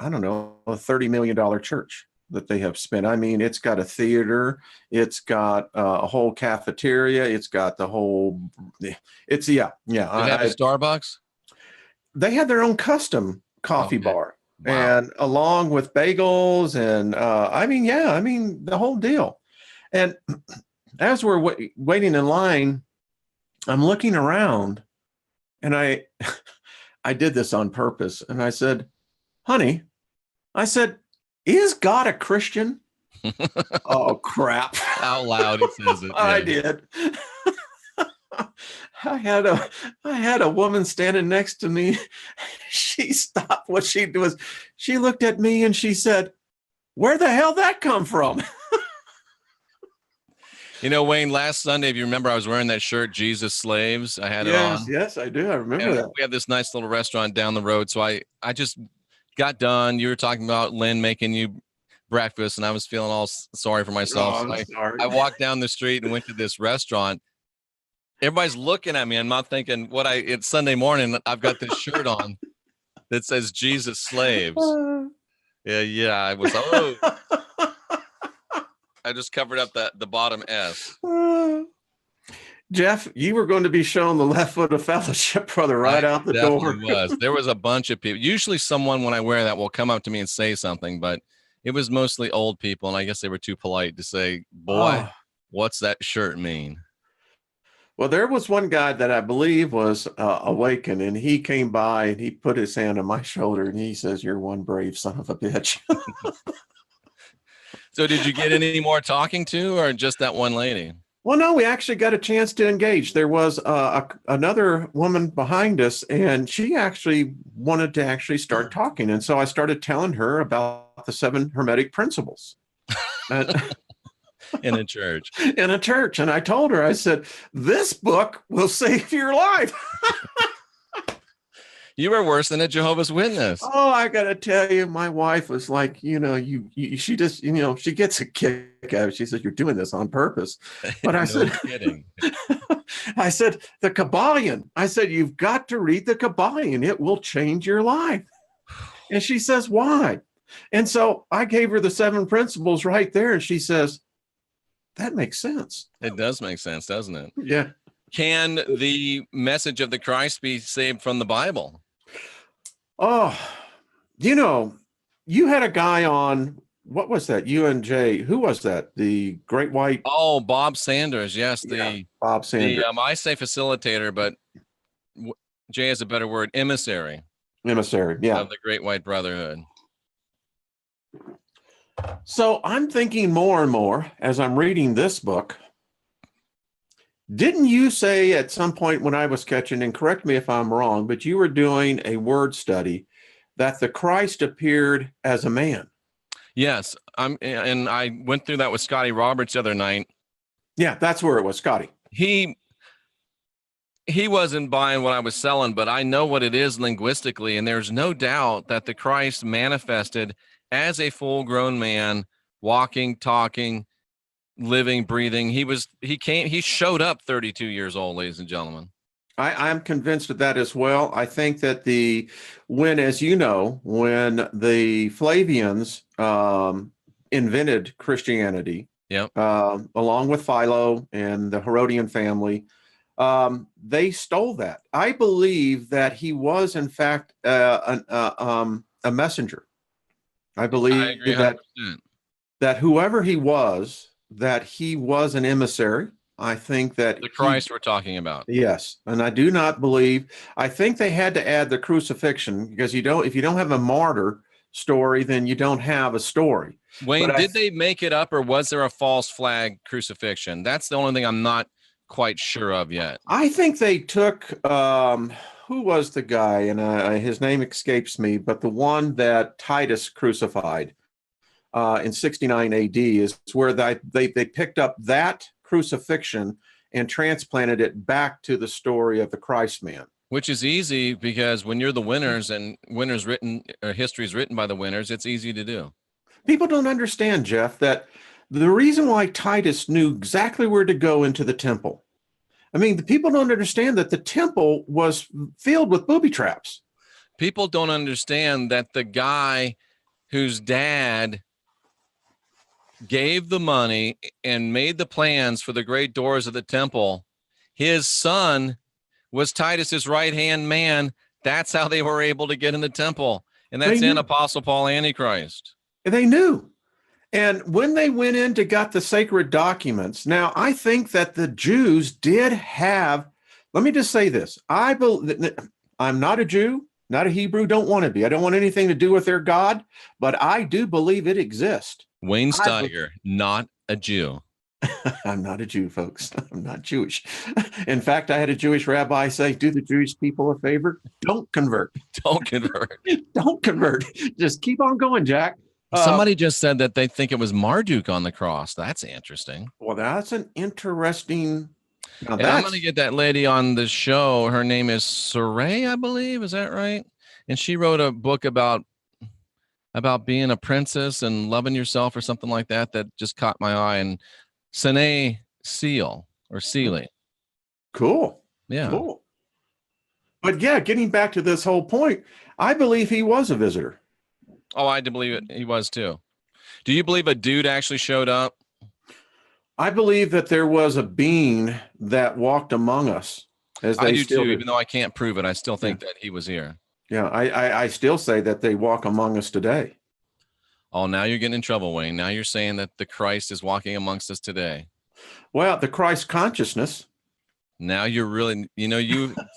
$30 million church that they have spent. I mean, it's got a theater, it's got a whole cafeteria, it's got the whole, yeah. Did they have a Starbucks? They had their own custom coffee bar. Wow. And along with bagels and the whole deal. And as we're waiting in line, I'm looking around, and I did this on purpose. And I said, honey, is God a Christian? Oh, crap. Out loud, it says it. Yeah. I did. I had a woman standing next to me. She stopped what she was. She looked at me and she said, where the hell that come from? Wayne, last Sunday, if you remember, I was wearing that shirt, Jesus Slaves. I had it on. Yes, I do. I remember that. We have this nice little restaurant down the road. So I just got done. You were talking about Lynn making you breakfast, and I was feeling all sorry for myself. Oh, so I walked down the street and went to this restaurant. Everybody's looking at me. I'm not thinking it's Sunday morning. I've got this shirt on that says Jesus Slaves. Yeah. I was, I just covered up the bottom S. Jeff, you were going to be shown the left foot of fellowship, brother, out the door. There was a bunch of people. Usually someone, when I wear that, will come up to me and say something, but it was mostly old people. And I guess they were too polite to say, boy, what's that shirt mean? Well, there was one guy that I believe was awakened, and he came by and he put his hand on my shoulder and he says, you're one brave son of a bitch. So did you get any more talking to, or just that one lady? Well, no, we actually got a chance to engage. There was another woman behind us, and she actually wanted to start talking. And so I started telling her about the 7 Hermetic principles. In a church. And I told her, I said, this book will save your life. You were worse than a Jehovah's Witness. Oh, I got to tell you, my wife was like, she just, she gets a kick out of it. She said, you're doing this on purpose. But I said, kidding. I said, the Kabbalion. I said, you've got to read the Kabbalion. It will change your life. And she says, why? And so I gave her the 7 principles right there. And she says, that makes sense. It does make sense, doesn't it? Yeah. Can the message of the Christ be saved from the Bible? Oh, you had a guy on, what was that? UNJ. Who was that? The Great White. Oh, Bob Sanders. Yes. Bob Sanders. I say facilitator, but Jay is a better word. Emissary. Yeah. Of the Great White Brotherhood. So I'm thinking more and more as I'm reading this book. Didn't you say at some point when I was catching, and correct me if I'm wrong, but you were doing a word study that the Christ appeared as a man? Yes. And I went through that with Scotty Roberts the other night. Yeah, that's where it was, Scotty. He wasn't buying what I was selling, but I know what it is linguistically. And there's no doubt that the Christ manifested as a full-grown man, walking, talking, living, breathing. He showed up 32 years old, ladies and gentlemen. I'm convinced of that as well. I think that when the Flavians invented Christianity, along with Philo and the Herodian family, they stole that. I believe that he was, in fact, a messenger. I believe that whoever he was, that he was an emissary. I think that The Christ we're talking about. yes, and I do not believe. I think they had to add the crucifixion because if you don't have a martyr story, then you don't have a story. Wayne, did they make it up, or was there a false flag crucifixion? That's the only thing I'm not quite sure of yet. I think they took who was the guy, and his name escapes me, but the one that Titus crucified in 69 AD is where they picked up that crucifixion and transplanted it back to the story of the Christ man. Which is easy because when you're the winners and winners written or history is written by the winners, it's easy to do. People don't understand, Jeff, that the reason why Titus knew exactly where to go into the temple. I mean, the people don't understand that the temple was filled with booby traps. People don't understand that the guy whose dad gave the money and made the plans for the great doors of the temple, his son was Titus's right-hand man. That's how they were able to get in the temple. And that's in Apostle Paul Antichrist. They knew. And when they went in to get the sacred documents, now I think that the Jews did have, let me just say this. I'm not a Jew, not a Hebrew, don't want to be. I don't want anything to do with their God, but I do believe it exists. Wayne Steiger, not a Jew. I'm not a Jew, folks. I'm not Jewish. In fact, I had a Jewish rabbi say, do the Jewish people a favor. Don't convert. Don't convert. Don't convert. Just keep on going, Jack. Somebody just said that they think it was Marduk on the cross. That's interesting. Well, that's an interesting. And I'm going to get that lady on the show. Her name is Saray, I believe. Is that right? And she wrote a book about being a princess and loving yourself or something like that. That just caught my eye. And Sine Seal or Sealy. Cool. Yeah. Cool. But yeah, getting back to this whole point, I believe he was a visitor. Oh, I do believe it. He was too. Do you believe a dude actually showed up? I believe that there was a being that walked among us. I do too, even though I can't prove it. I still think that he was here. Yeah, I still say that they walk among us today. Oh, now you're getting in trouble, Wayne. Now you're saying that the Christ is walking amongst us today. Well, the Christ consciousness. Now you're really,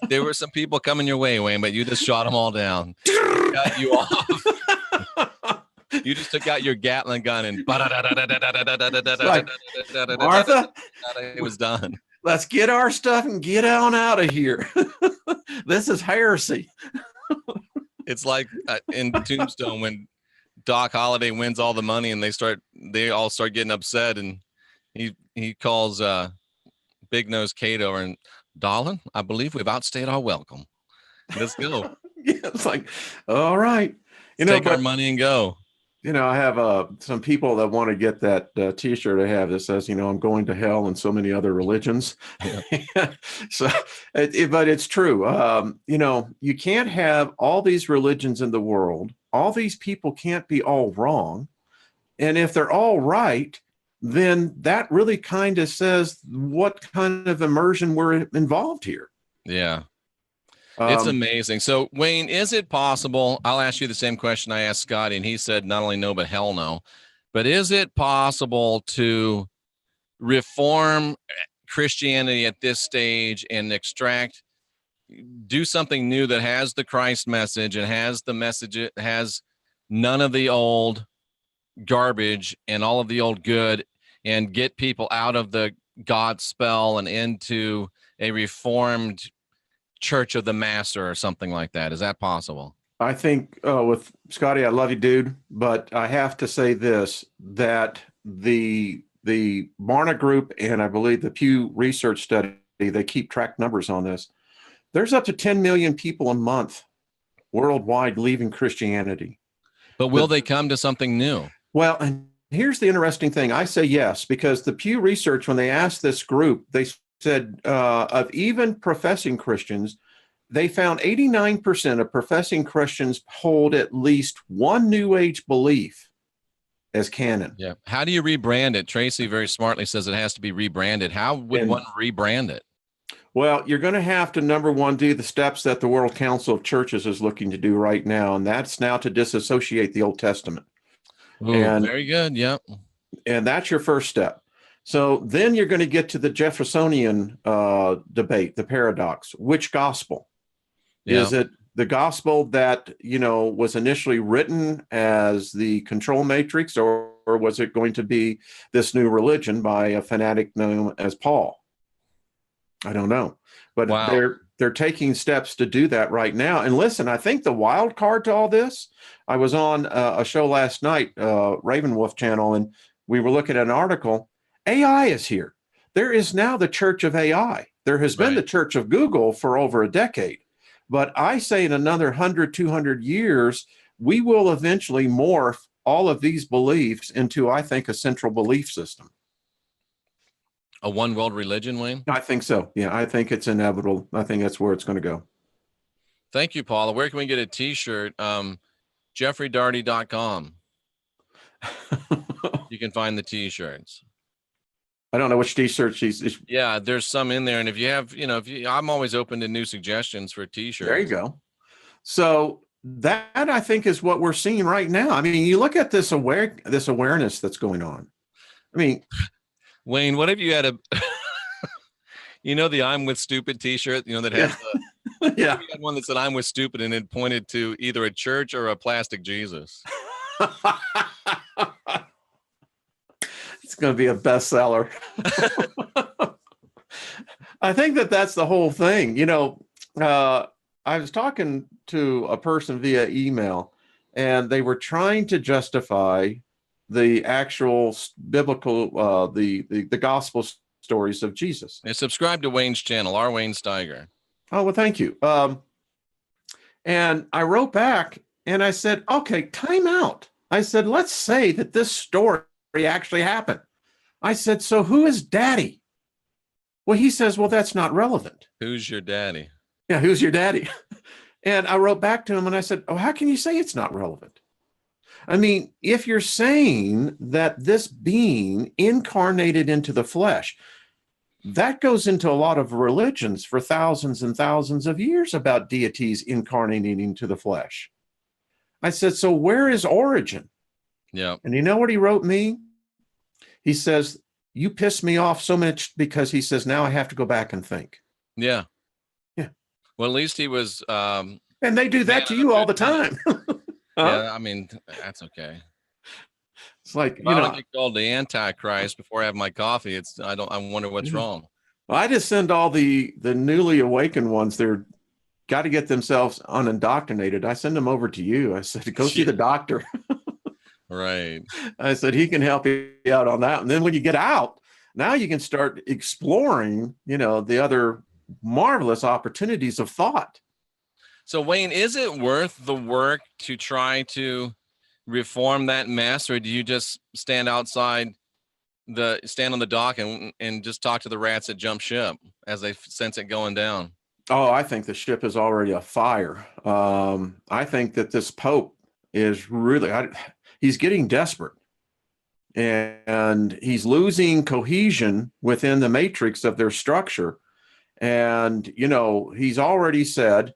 there were some people coming your way, Wayne, but you just shot them all down. Cut you off. You just took out your Gatling gun and Martha, it was done. Let's get our stuff and get on out of here. This is heresy. It's like in Tombstone when Doc Holliday wins all the money and they all start getting upset, and he calls Big Nose Kate over and, darling, I believe we've outstayed our welcome. Let's go. Yeah, it's like, all right. Take our money and go. I have some people that want to get that T-shirt I have that says, I'm going to hell and so many other religions. Yeah. But it's true. You can't have all these religions in the world. All these people can't be all wrong. And if they're all right, then that really kind of says what kind of immersion we're involved here. Yeah. It's amazing. So, Wayne, is it possible? I'll ask you the same question I asked Scotty, and he said not only no, but hell no. But is it possible to reform Christianity at this stage and do something new that has the Christ message and has the message, it has none of the old garbage and all of the old good, and get people out of the God spell and into a reformed Church of the Master or something like that? Is that possible? I think with Scotty, I love you, dude, but I have to say this, that the Barna Group and I believe the Pew Research study, they keep track numbers on this. There's up to 10 million people a month worldwide leaving Christianity. But will they come to something new? Well, and here's the interesting thing. I say yes, because the Pew Research, when they asked this group, they said of even professing Christians, they found 89% of professing Christians hold at least one New Age belief as canon. Yeah. How do you rebrand it? Tracy very smartly says it has to be rebranded. How would one rebrand it? Well, you're going to have to, number one, do the steps that the World Council of Churches is looking to do right now, and that's now to disassociate the Old Testament. Ooh, very good. Yep. And that's your first step. So then you're going to get to the Jeffersonian debate, the paradox. Which gospel? Yeah. Is it the gospel that, was initially written as the control matrix, or was it going to be this new religion by a fanatic known as Paul? I don't know. But Wow. they're taking steps to do that right now. And listen, I think the wild card to all this, I was on a show last night, Ravenwolf channel, and we were looking at an article. AI is here. There is now the church of AI. There has been Right. the church of Google for over a decade. But I say in another 100, 200 years, we will eventually morph all of these beliefs into, I think, a central belief system. A one world religion, Wayne? I think so. Yeah, I think it's inevitable. I think that's where it's going to go. Thank you, Paula. Where can we get a t-shirt? JeffreyDarty.com. You can find the t-shirts. I don't know which t-shirt she's. Yeah, there's some in there. And if you have, I'm always open to new suggestions for t-shirts. There you go. So that, I think, is what we're seeing right now. I mean, you look at this awareness that's going on. I mean, Wayne, what if you had the I'm with stupid t-shirt, that has yeah. You had one that said I'm with stupid and it pointed to either a church or a plastic Jesus. It's going to be a bestseller. I think that's the whole thing. I was talking to a person via email, and they were trying to justify the actual biblical, the gospel stories of Jesus. And subscribe to Wayne's channel, R. Wayne Steiger. Oh, well, thank you. And I wrote back and I said, okay, time out. I said, let's say that this story actually happened. I said, so who is daddy? Well, he says, well, that's not relevant. Who's your daddy? Yeah, who's your daddy? And I wrote back to him and I said, oh, how can you say it's not relevant? I mean, if you're saying that this being incarnated into the flesh, that goes into a lot of religions for thousands and thousands of years about deities incarnating into the flesh. I said, so where is origin? Yeah. And you know what he wrote me? He says, you pissed me off so much, because he says, now I have to go back and think. Yeah. Yeah. Well, at least he was. And they do that to you all the time. Yeah, I mean, that's okay. It's like, I don't get called the Antichrist before I have my coffee. I wonder what's wrong. I just send all the newly awakened ones, they're got to get themselves unindoctrinated. I send them over to you. I said, go see the doctor. Right. I said, he can help you out on that. And then when you get out, now you can start exploring, the other marvelous opportunities of thought. So, Wayne, is it worth the work to try to reform that mess, or do you just stand on the dock and just talk to the rats that jump ship as they sense it going down? Oh, I think the ship is already afire. I think that this Pope is really, he's getting desperate, and he's losing cohesion within the matrix of their structure. And, he's already said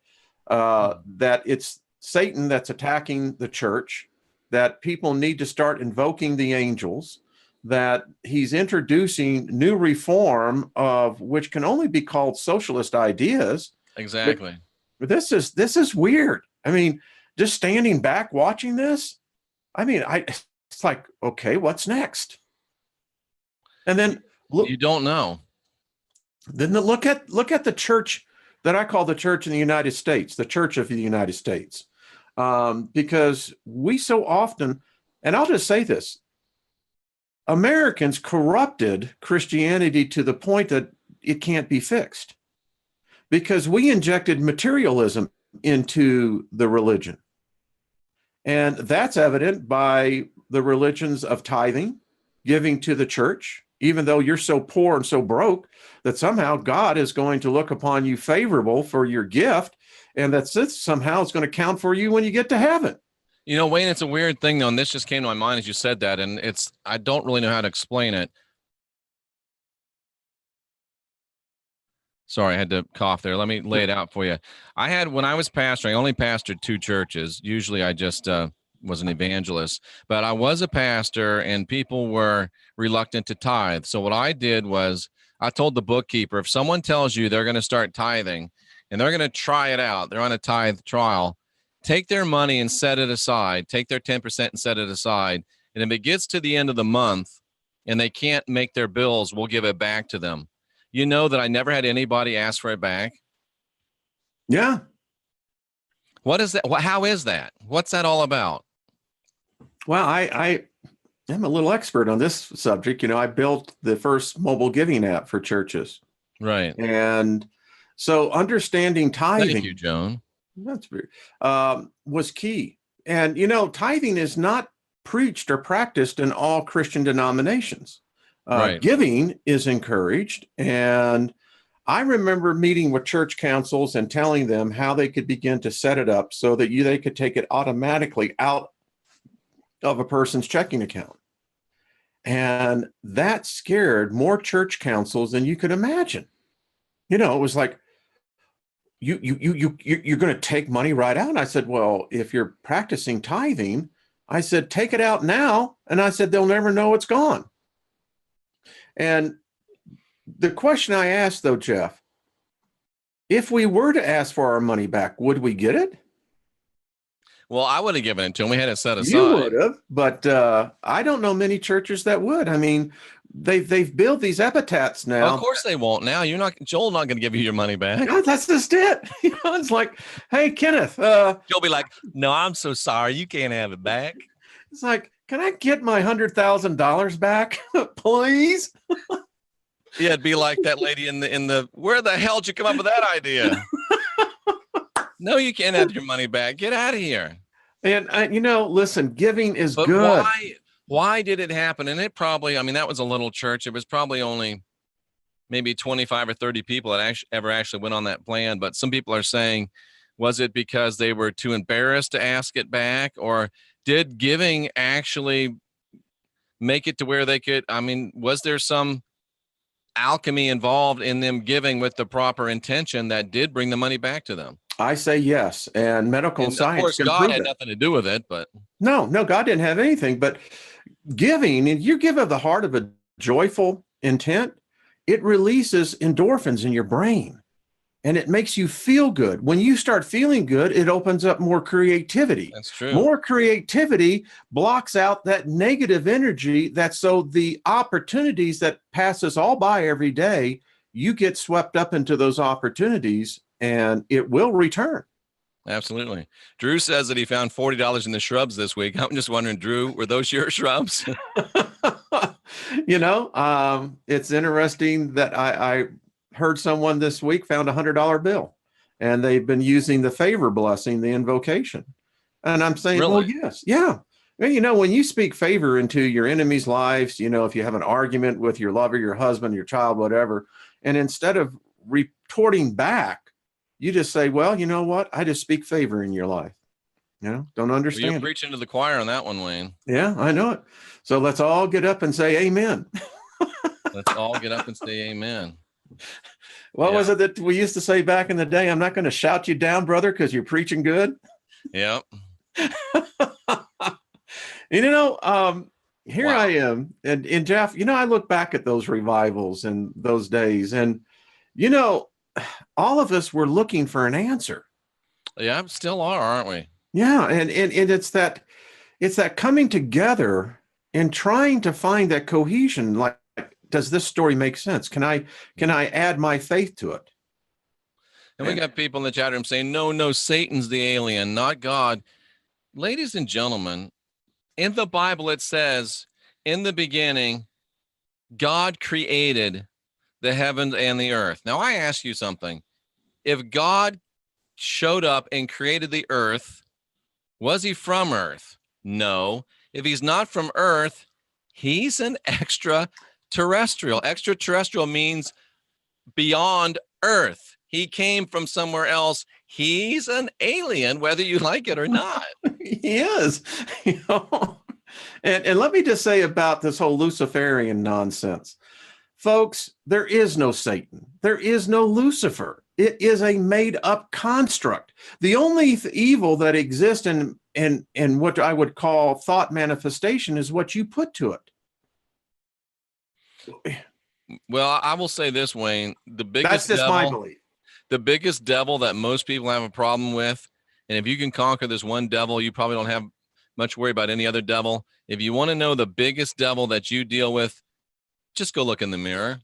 that it's Satan that's attacking the church, that people need to start invoking the angels, that he's introducing new reform of which can only be called socialist ideas. Exactly. But this is weird. I mean, just standing back watching this, I mean, it's like, okay, what's next? And then look, you don't know. Then look at the church that I call the church in the United States, the Church of the United States. Because we so often, and I'll just say this, Americans corrupted Christianity to the point that it can't be fixed, because we injected materialism into the religion. And that's evident by the religions of tithing, giving to the church, even though you're so poor and so broke that somehow God is going to look upon you favorable for your gift, and that somehow it's going to count for you when you get to heaven. Wayne, it's a weird thing, though, and this just came to my mind as you said that, and I don't really know how to explain it. Sorry, I had to cough there. Let me lay it out for you. When I was pastoring, I only pastored 2 churches. Usually I just, was an evangelist, but I was a pastor and people were reluctant to tithe. So what I did was I told the bookkeeper, if someone tells you they're going to start tithing and they're going to try it out, they're on a tithe trial, take their money and set it aside, take their 10% and set it aside. And if it gets to the end of the month and they can't make their bills, we'll give it back to them. You know that I never had anybody ask for it back. Yeah. What is that? How is that? What's that all about? Well, I am a little expert on this subject. You know, I built the first mobile giving app for churches. Right. And so understanding tithing. Thank you, Joan. That's weird. Was key. And, you know, tithing is not preached or practiced in all Christian denominations. Right. Giving is encouraged. And I remember meeting with church councils and telling them how they could begin to set it up so that they could take it automatically out of a person's checking account. And that scared more church councils than you could imagine. You know, it was like, you're going to take money right out. And I said, well, if you're practicing tithing, I said, take it out now. And I said, they'll never know it's gone. And the question I asked, though, Jeff, if we were to ask for our money back, would we get it? Well, I would have given it to him. We had it set aside. You would have, but I don't know many churches that would. I mean, they've built these epitaphs now. Of course they won't. Now Joel's not going to give you your money back. No, that's just it. You know, it's like, hey, Kenneth. Joel be like, no, I'm so sorry. You can't have it back. It's like, can I get my $100,000 back, please? Yeah, it'd be like that lady in the where the hell did you come up with that idea? No, you can't have your money back. Get out of here. And you know, listen, giving is but good. Why did it happen? And it probably, I mean, that was a little church. It was probably only maybe 25 or 30 people that ever actually went on that plan. But some people are saying, was it because they were too embarrassed to ask it back? Or did giving actually make it to where they could, I mean, was there some alchemy involved in them giving with the proper intention that did bring the money back to them? I say yes, and medical science. Of course, God had nothing to do with it, but no, God didn't have anything. But giving, and you give of the heart of a joyful intent, it releases endorphins in your brain, and it makes you feel good. When you start feeling good, it opens up more creativity. That's true. More creativity blocks out that negative energy. So the opportunities that pass us all by every day, you get swept up into those opportunities, and it will return. Absolutely. Drew says that he found $40 in the shrubs this week. I'm just wondering, Drew, were those your shrubs? You know, it's interesting that I heard someone this week found $100 bill, and they've been using the favor blessing, the invocation. And I'm saying, really? Well, yes. Yeah. And, you know, when you speak favor into your enemies' lives, you know, if you have an argument with your lover, your husband, your child, whatever, and instead of retorting back, you just say, well, you know what? I just speak favor in your life. You know, don't understand. Well, you're preaching to the choir on that one, Wayne. Yeah, I know it. So let's all get up and say amen. Let's all get up and say amen. What was it that we used to say back in the day? I'm not going to shout you down, brother, because you're preaching good. Yep. You know, here I am. And Jeff, you know, I look back at those revivals and those days, and, you know, all of us were looking for an answer. Yeah, still are, aren't we? Yeah. And it's that coming together and trying to find that cohesion. Like, does this story make sense? Can I add my faith to it? And we got people in the chat room saying, no, Satan's the alien, not God. Ladies and gentlemen, in the Bible, it says, in the beginning, God created the heavens and the earth. Now, I ask you something. If God showed up and created the earth, was he from earth? No. If he's not from earth, he's an extraterrestrial. Extraterrestrial means beyond earth. He came from somewhere else. He's an alien, whether you like it or not. He is. You know? And let me just say about this whole Luciferian nonsense. Folks, there is no Satan. There is no Lucifer. It is a made-up construct. The only evil that exists in and what I would call thought manifestation is what you put to it. Well, I will say this, Wayne, That's just my belief. The biggest devil that most people have a problem with, and if you can conquer this one devil, you probably don't have much worry about any other devil. If you want to know the biggest devil that you deal with, just go look in the mirror.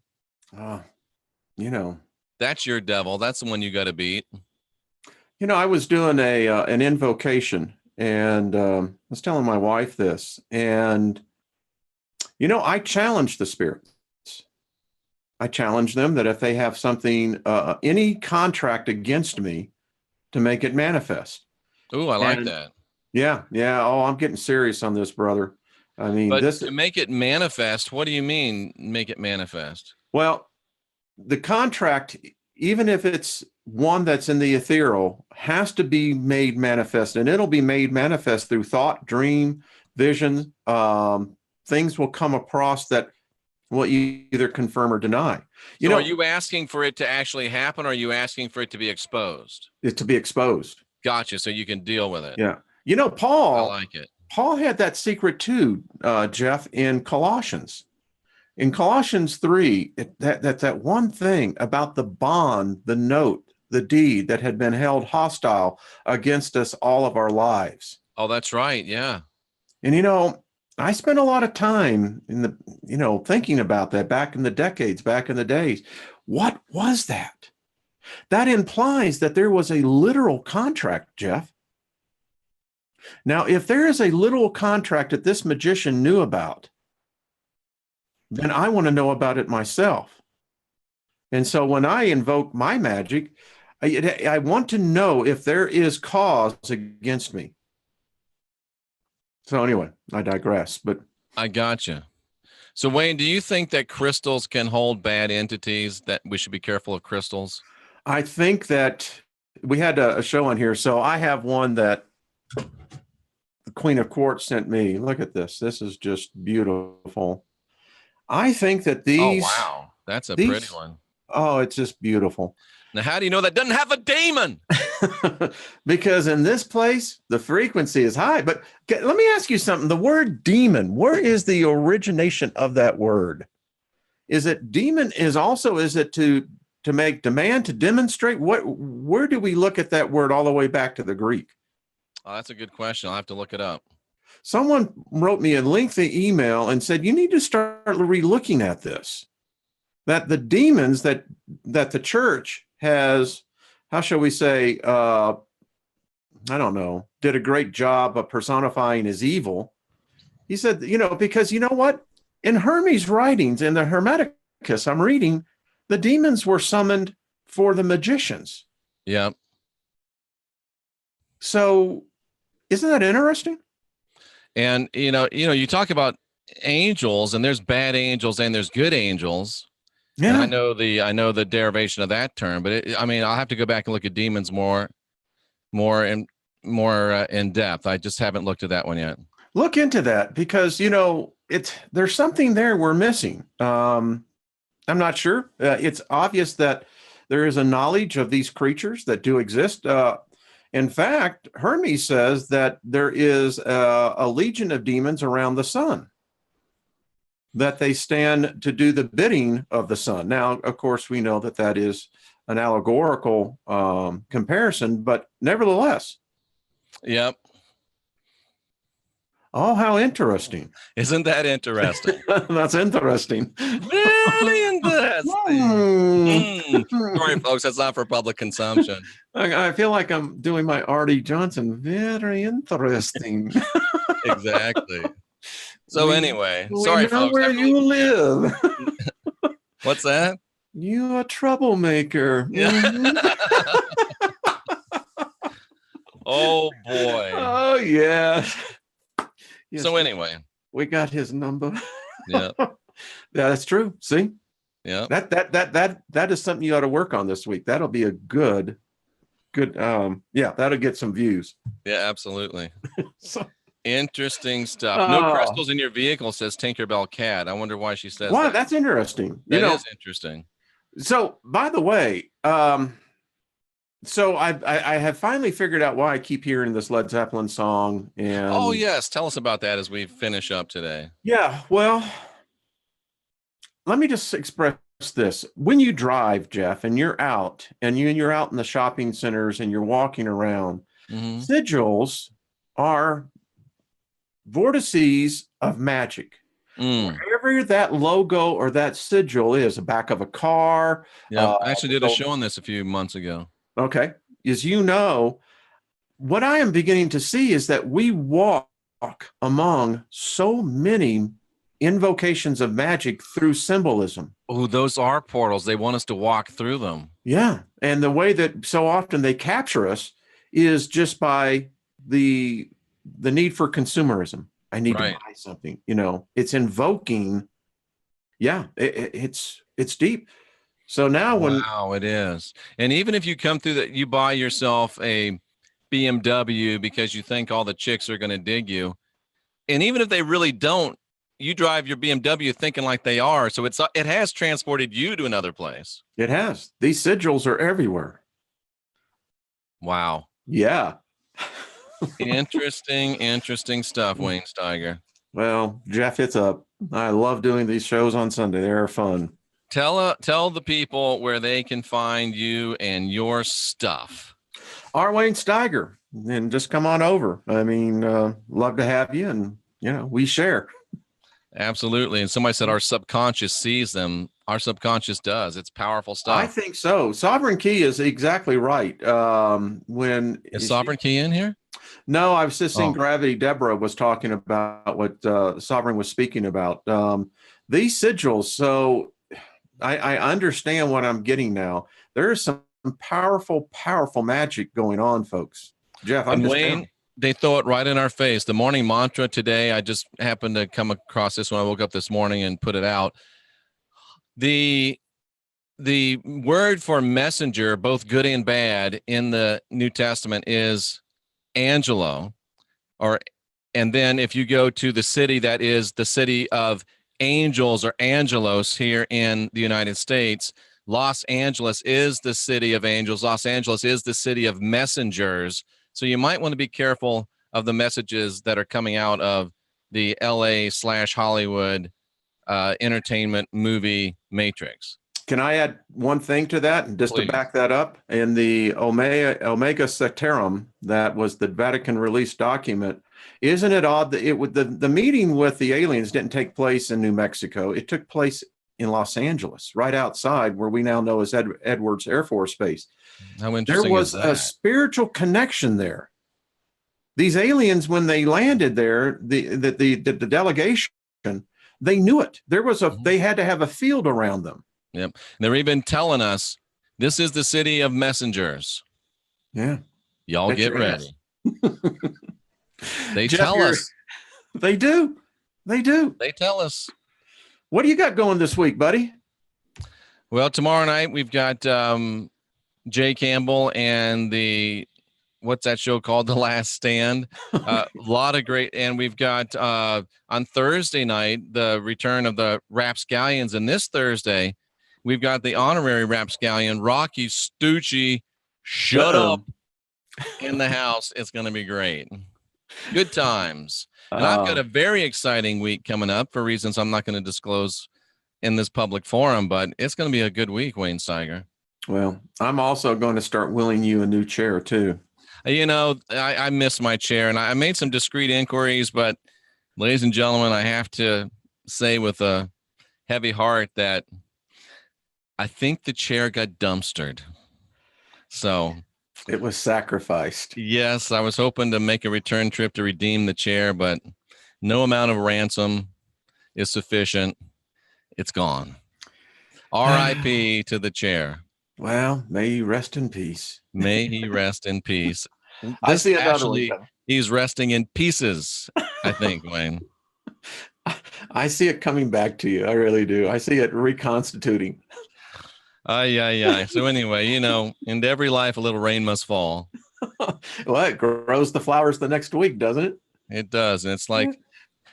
You know, that's your devil. That's the one you got to beat. You know, I was doing an invocation, and I was telling my wife this, and, you know, I challenge the spirits. I challenge them that if they have something, any contract against me, to make it manifest. Oh, I like that. Yeah. Oh, I'm getting serious on this, brother. I mean, but to make it manifest, what do you mean make it manifest? Well, the contract, even if it's one that's in the ethereal, has to be made manifest, and it'll be made manifest through thought, dream, vision. Things will come across that will either confirm or deny. You know, are you asking for it to actually happen, or are you asking for it to be exposed? It's to be exposed. Gotcha. So you can deal with it. Yeah. You know, Paul, I like it. Paul had that secret too, Jeff, in Colossians. In Colossians 3, that one thing about the bond, the note, the deed that had been held hostile against us all of our lives. Oh, that's right. Yeah. And, you know, I spent a lot of time thinking about that back in the decades, back in the days. What was that? That implies that there was a literal contract, Jeff. Now, if there is a literal contract that this magician knew about, then I want to know about it myself. And so when I invoke my magic, I want to know if there is cause against me. So anyway, I digress, but I gotcha. So Wayne, do you think that crystals can hold bad entities, that we should be careful of crystals? I think that we had a show on here. So I have one that the Queen of Quartz sent me. Look at this. This is just beautiful. I think that these... Oh, wow. That's a pretty one. Oh, it's just beautiful. Now, how do you know that doesn't have a demon? Because in this place, the frequency is high. But let me ask you something. The word demon, where is the origination of that word? Is it demon is it to make demand, to demonstrate? Where do we look at that word all the way back to the Greek? Oh, that's a good question. I'll have to look it up. Someone wrote me a lengthy email and said, you need to start re-looking at this. That the demons that the church has, how shall we say, I don't know, did a great job of personifying as evil. He said, because you know what? In Hermes' writings, in the Hermeticus I'm reading, the demons were summoned for the magicians. Yeah. So isn't that interesting? And, you talk about angels, and there's bad angels and there's good angels. Yeah. And I know the derivation of that term, but I'll have to go back and look at demons more in depth. I just haven't looked at that one yet. Look into that, because, there's something there we're missing. I'm not sure. It's obvious that there is a knowledge of these creatures that do exist. In fact, Hermes says that there is a legion of demons around the sun, that they stand to do the bidding of the sun. Now, of course, we know that that is an allegorical comparison, but nevertheless. Yep. Oh, how interesting. Isn't that interesting? That's interesting. Very interesting. Sorry, folks, that's not for public consumption. I feel like I'm doing my R.D. Johnson. Very interesting. Exactly. So anyway, sorry, folks. Where you live. What's that? You a troublemaker. Yeah. Oh boy. Oh yeah. Yes, so anyway, we got his number. Yeah. Yeah, that's true. See? Yeah. That is something you ought to work on this week. That'll be a good that'll get some views. Yeah, absolutely. So interesting stuff. No crystals in your vehicle, says Tinkerbell Cat. I wonder why she says wow, that. That's interesting. That is interesting. So, by the way, So I have finally figured out why I keep hearing this Led Zeppelin song. Oh, And yes. Tell us about that as we finish up today. yeah, well, let me just express this. When you drive, Jeff, and you're out and you're out in the shopping centers and you're walking around, Hmm. sigils are vortices of magic. Mm. Wherever that logo or that sigil is, the back of a car, Yeah. I actually did a so- show on this a few months ago. okay, as you know, what I am beginning to see is that we walk among so many invocations of magic through symbolism. Oh, those are portals. They want us to walk through them. Yeah. And the way that so often they capture us is just by the need for consumerism. I need to Right. buy something, you know, it's invoking. Yeah, it's deep. So now when Wow, it is. And even if you come through that, you buy yourself a BMW because you think all the chicks are going to dig you. And even if they really don't, you drive your BMW thinking like they are. So it has transported you to another place. it has, these sigils are everywhere. Wow. Yeah. Interesting stuff, Wayne Steiger. Well, Jeff, it's up. I love doing these shows on Sunday. They're fun. Tell the people where they can find you and your stuff. R. Wayne Steiger, and just come on over. I mean, love to have you, and you know, we share. Absolutely. And somebody said our subconscious sees them. Our subconscious does. It's powerful I stuff. think so. Sovereign Key is exactly right. When Is Sovereign Key in here? No, I was just seeing Oh. Gravity. Deborah was talking about what Sovereign was speaking about. These sigils. So I understand what I'm getting now. There is some powerful magic going on, folks. Jeff, I'm And just Wayne, they throw it right in our face. The morning mantra today, I just happened to come across this when I woke up this morning and put it out. The word for messenger, both good and bad, in the New Testament is angelo, and then if you go to the city that is the city of angels or angelos here in the United States, Los Angeles is the city of angels. Los Angeles is the city of messengers. So you might want to be careful of the messages that are coming out of the LA/Hollywood entertainment movie matrix. Can I add one thing to that, and just Please. to back that up? In the Omega Sectarum, that was the Vatican release document. Isn't it odd that the meeting with the aliens didn't take place in New Mexico? It took place in Los Angeles, right outside where we now know as Edwards Air Force Base. How interesting There was is a that? spiritual connection there. These aliens, when they landed there, the delegation, they knew it. They had to have a field around them. Yep. They're even telling us this is the city of messengers. Yeah. Y'all Bet get your ready. They Jeff, tell us. They do. They do. They tell us. What do you got going this week, buddy? Well, tomorrow night we've got Jay Campbell and what's that show called? The Last Stand. A lot of great, and we've got on Thursday night the return of the Rapscallions, and this Thursday we've got the honorary Rapscallion, Rocky Stucci. Shut up in the house. It's going to be great. Good times. And I've got a very exciting week coming up for reasons I'm not going to disclose in this public forum, but it's going to be a good week, Wayne Steiger. Well, I'm also going to start willing you a new chair too. You know, I miss my chair, and I made some discreet inquiries, but ladies and gentlemen, I have to say with a heavy heart that I think the chair got dumpstered. So it was sacrificed. Yes, I was hoping to make a return trip to redeem the chair, but no amount of ransom is sufficient. It's gone. R.I.P. to the chair. Well, may he rest in peace. May he rest in peace. I see another one. He's resting in pieces, I think, Wayne. I see it coming back to you. I really do. I see it reconstituting. Yeah. So anyway, you know, into every life, a little rain must fall. Well, it grows the flowers the next week, doesn't it? It does. And it's like,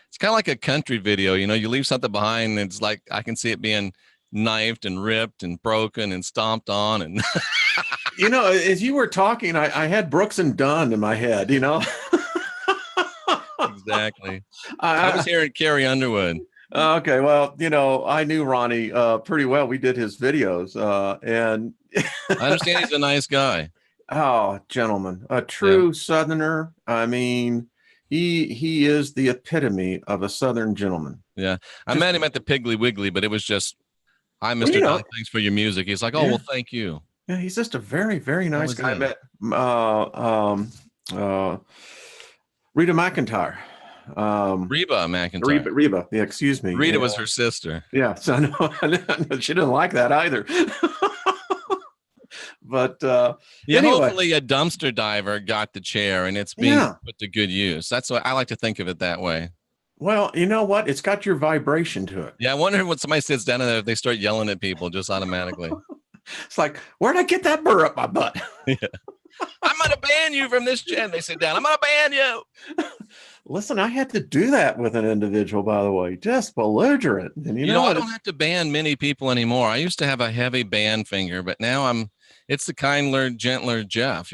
it's kind of like a country video. You know, you leave something behind, and it's like, I can see it being knifed and ripped and broken and stomped on. And As you were talking, I had Brooks and Dunn in my head, Exactly. I was hearing Carrie Underwood. Okay, well, I knew Ronnie pretty well. We did his videos, and I understand he's a nice guy. Oh, gentleman, a true Southerner. I mean, he is the epitome of a Southern gentleman. Yeah, I met him at the Piggly Wiggly, but it was just, "Hi, Mr. Dunn, thanks for your music." He's like, "Oh, well, thank you." Yeah, he's just a very, very nice guy. I met Rita McEntire. Reba McEntire. Reba. Yeah, excuse me. Rita was her sister. Yeah, so she didn't like that either. But anyway. Hopefully a dumpster diver got the chair and it's being put to good use. That's what I like to think of it that way. Well, you know what? It's got your vibration to it. Yeah, I wonder when somebody sits down there if they start yelling at people just automatically. It's like, where'd I get that burr up my butt? Yeah. I'm going to ban you from this chair. They sit down. I'm going to ban you. Listen, I had to do that with an individual, by the way, just belligerent. And I don't have to ban many people anymore. I used to have a heavy ban finger, but now it's the kindler, gentler Jeff,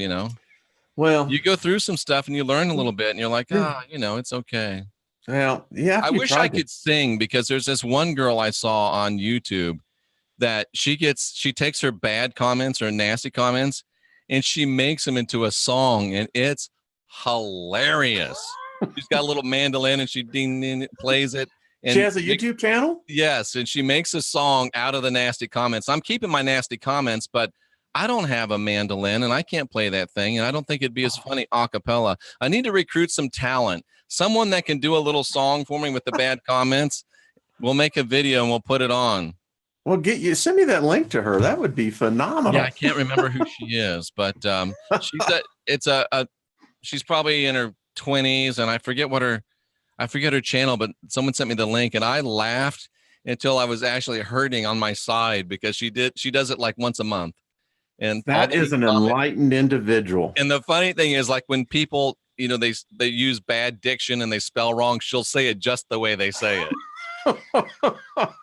Well, you go through some stuff and you learn a little bit and you're like, it's okay. Well, yeah. I wish I could sing, because there's this one girl I saw on YouTube that she takes her bad comments or nasty comments and she makes them into a song, and it's hilarious. She's got a little mandolin and she plays it. And she has a YouTube channel? Yes. And she makes a song out of the nasty comments. I'm keeping my nasty comments, but I don't have a mandolin and I can't play that thing. And I don't think it'd be as funny a cappella. I need to recruit some talent. Someone that can do a little song for me with the bad comments. We'll make a video and we'll put it on. Well, send me that link to her. That would be phenomenal. Yeah, I can't remember who she is, but she's probably in her 20s, and I forget her channel, but someone sent me the link and I laughed until I was actually hurting on my side, because she does it like once a month. And that is an enlightened individual. And the funny thing is, like, when people, they use bad diction and they spell wrong, she'll say it just the way they say it.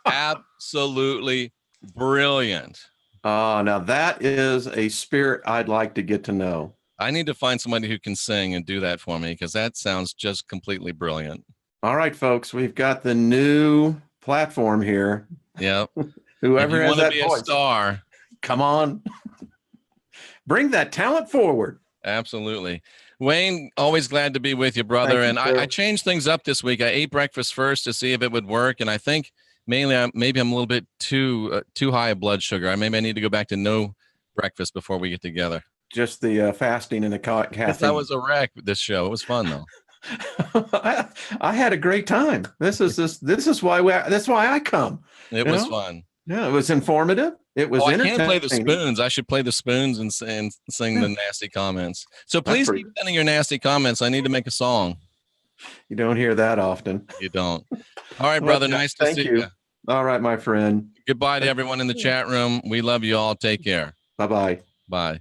Absolutely brilliant. Now that is a spirit I'd like to get to know. I need to find somebody who can sing and do that for me, because that sounds just completely brilliant. All right, folks, we've got the new platform here. Yep. Whoever has that voice, a star, come on. Bring that talent forward. Absolutely. Wayne, always glad to be with you, brother. And I changed things up this week. I ate breakfast first to see if it would work. And I think mainly maybe I'm a little bit too high of blood sugar. Maybe I need to go back to no breakfast before we get together. Just the fasting and the caffeine. That was a wreck, this show. It was fun, though. I had a great time. That's why I come. It was fun. Yeah, it was informative. It was entertaining. I can't play the spoons. I should play the spoons and sing the nasty comments. So please keep sending your nasty comments. I need to make a song. You don't hear that often. You don't. All right, brother. Nice to see you. All right, my friend. Goodbye to everyone in the chat room. We love you all. Take care. Bye-bye. Bye.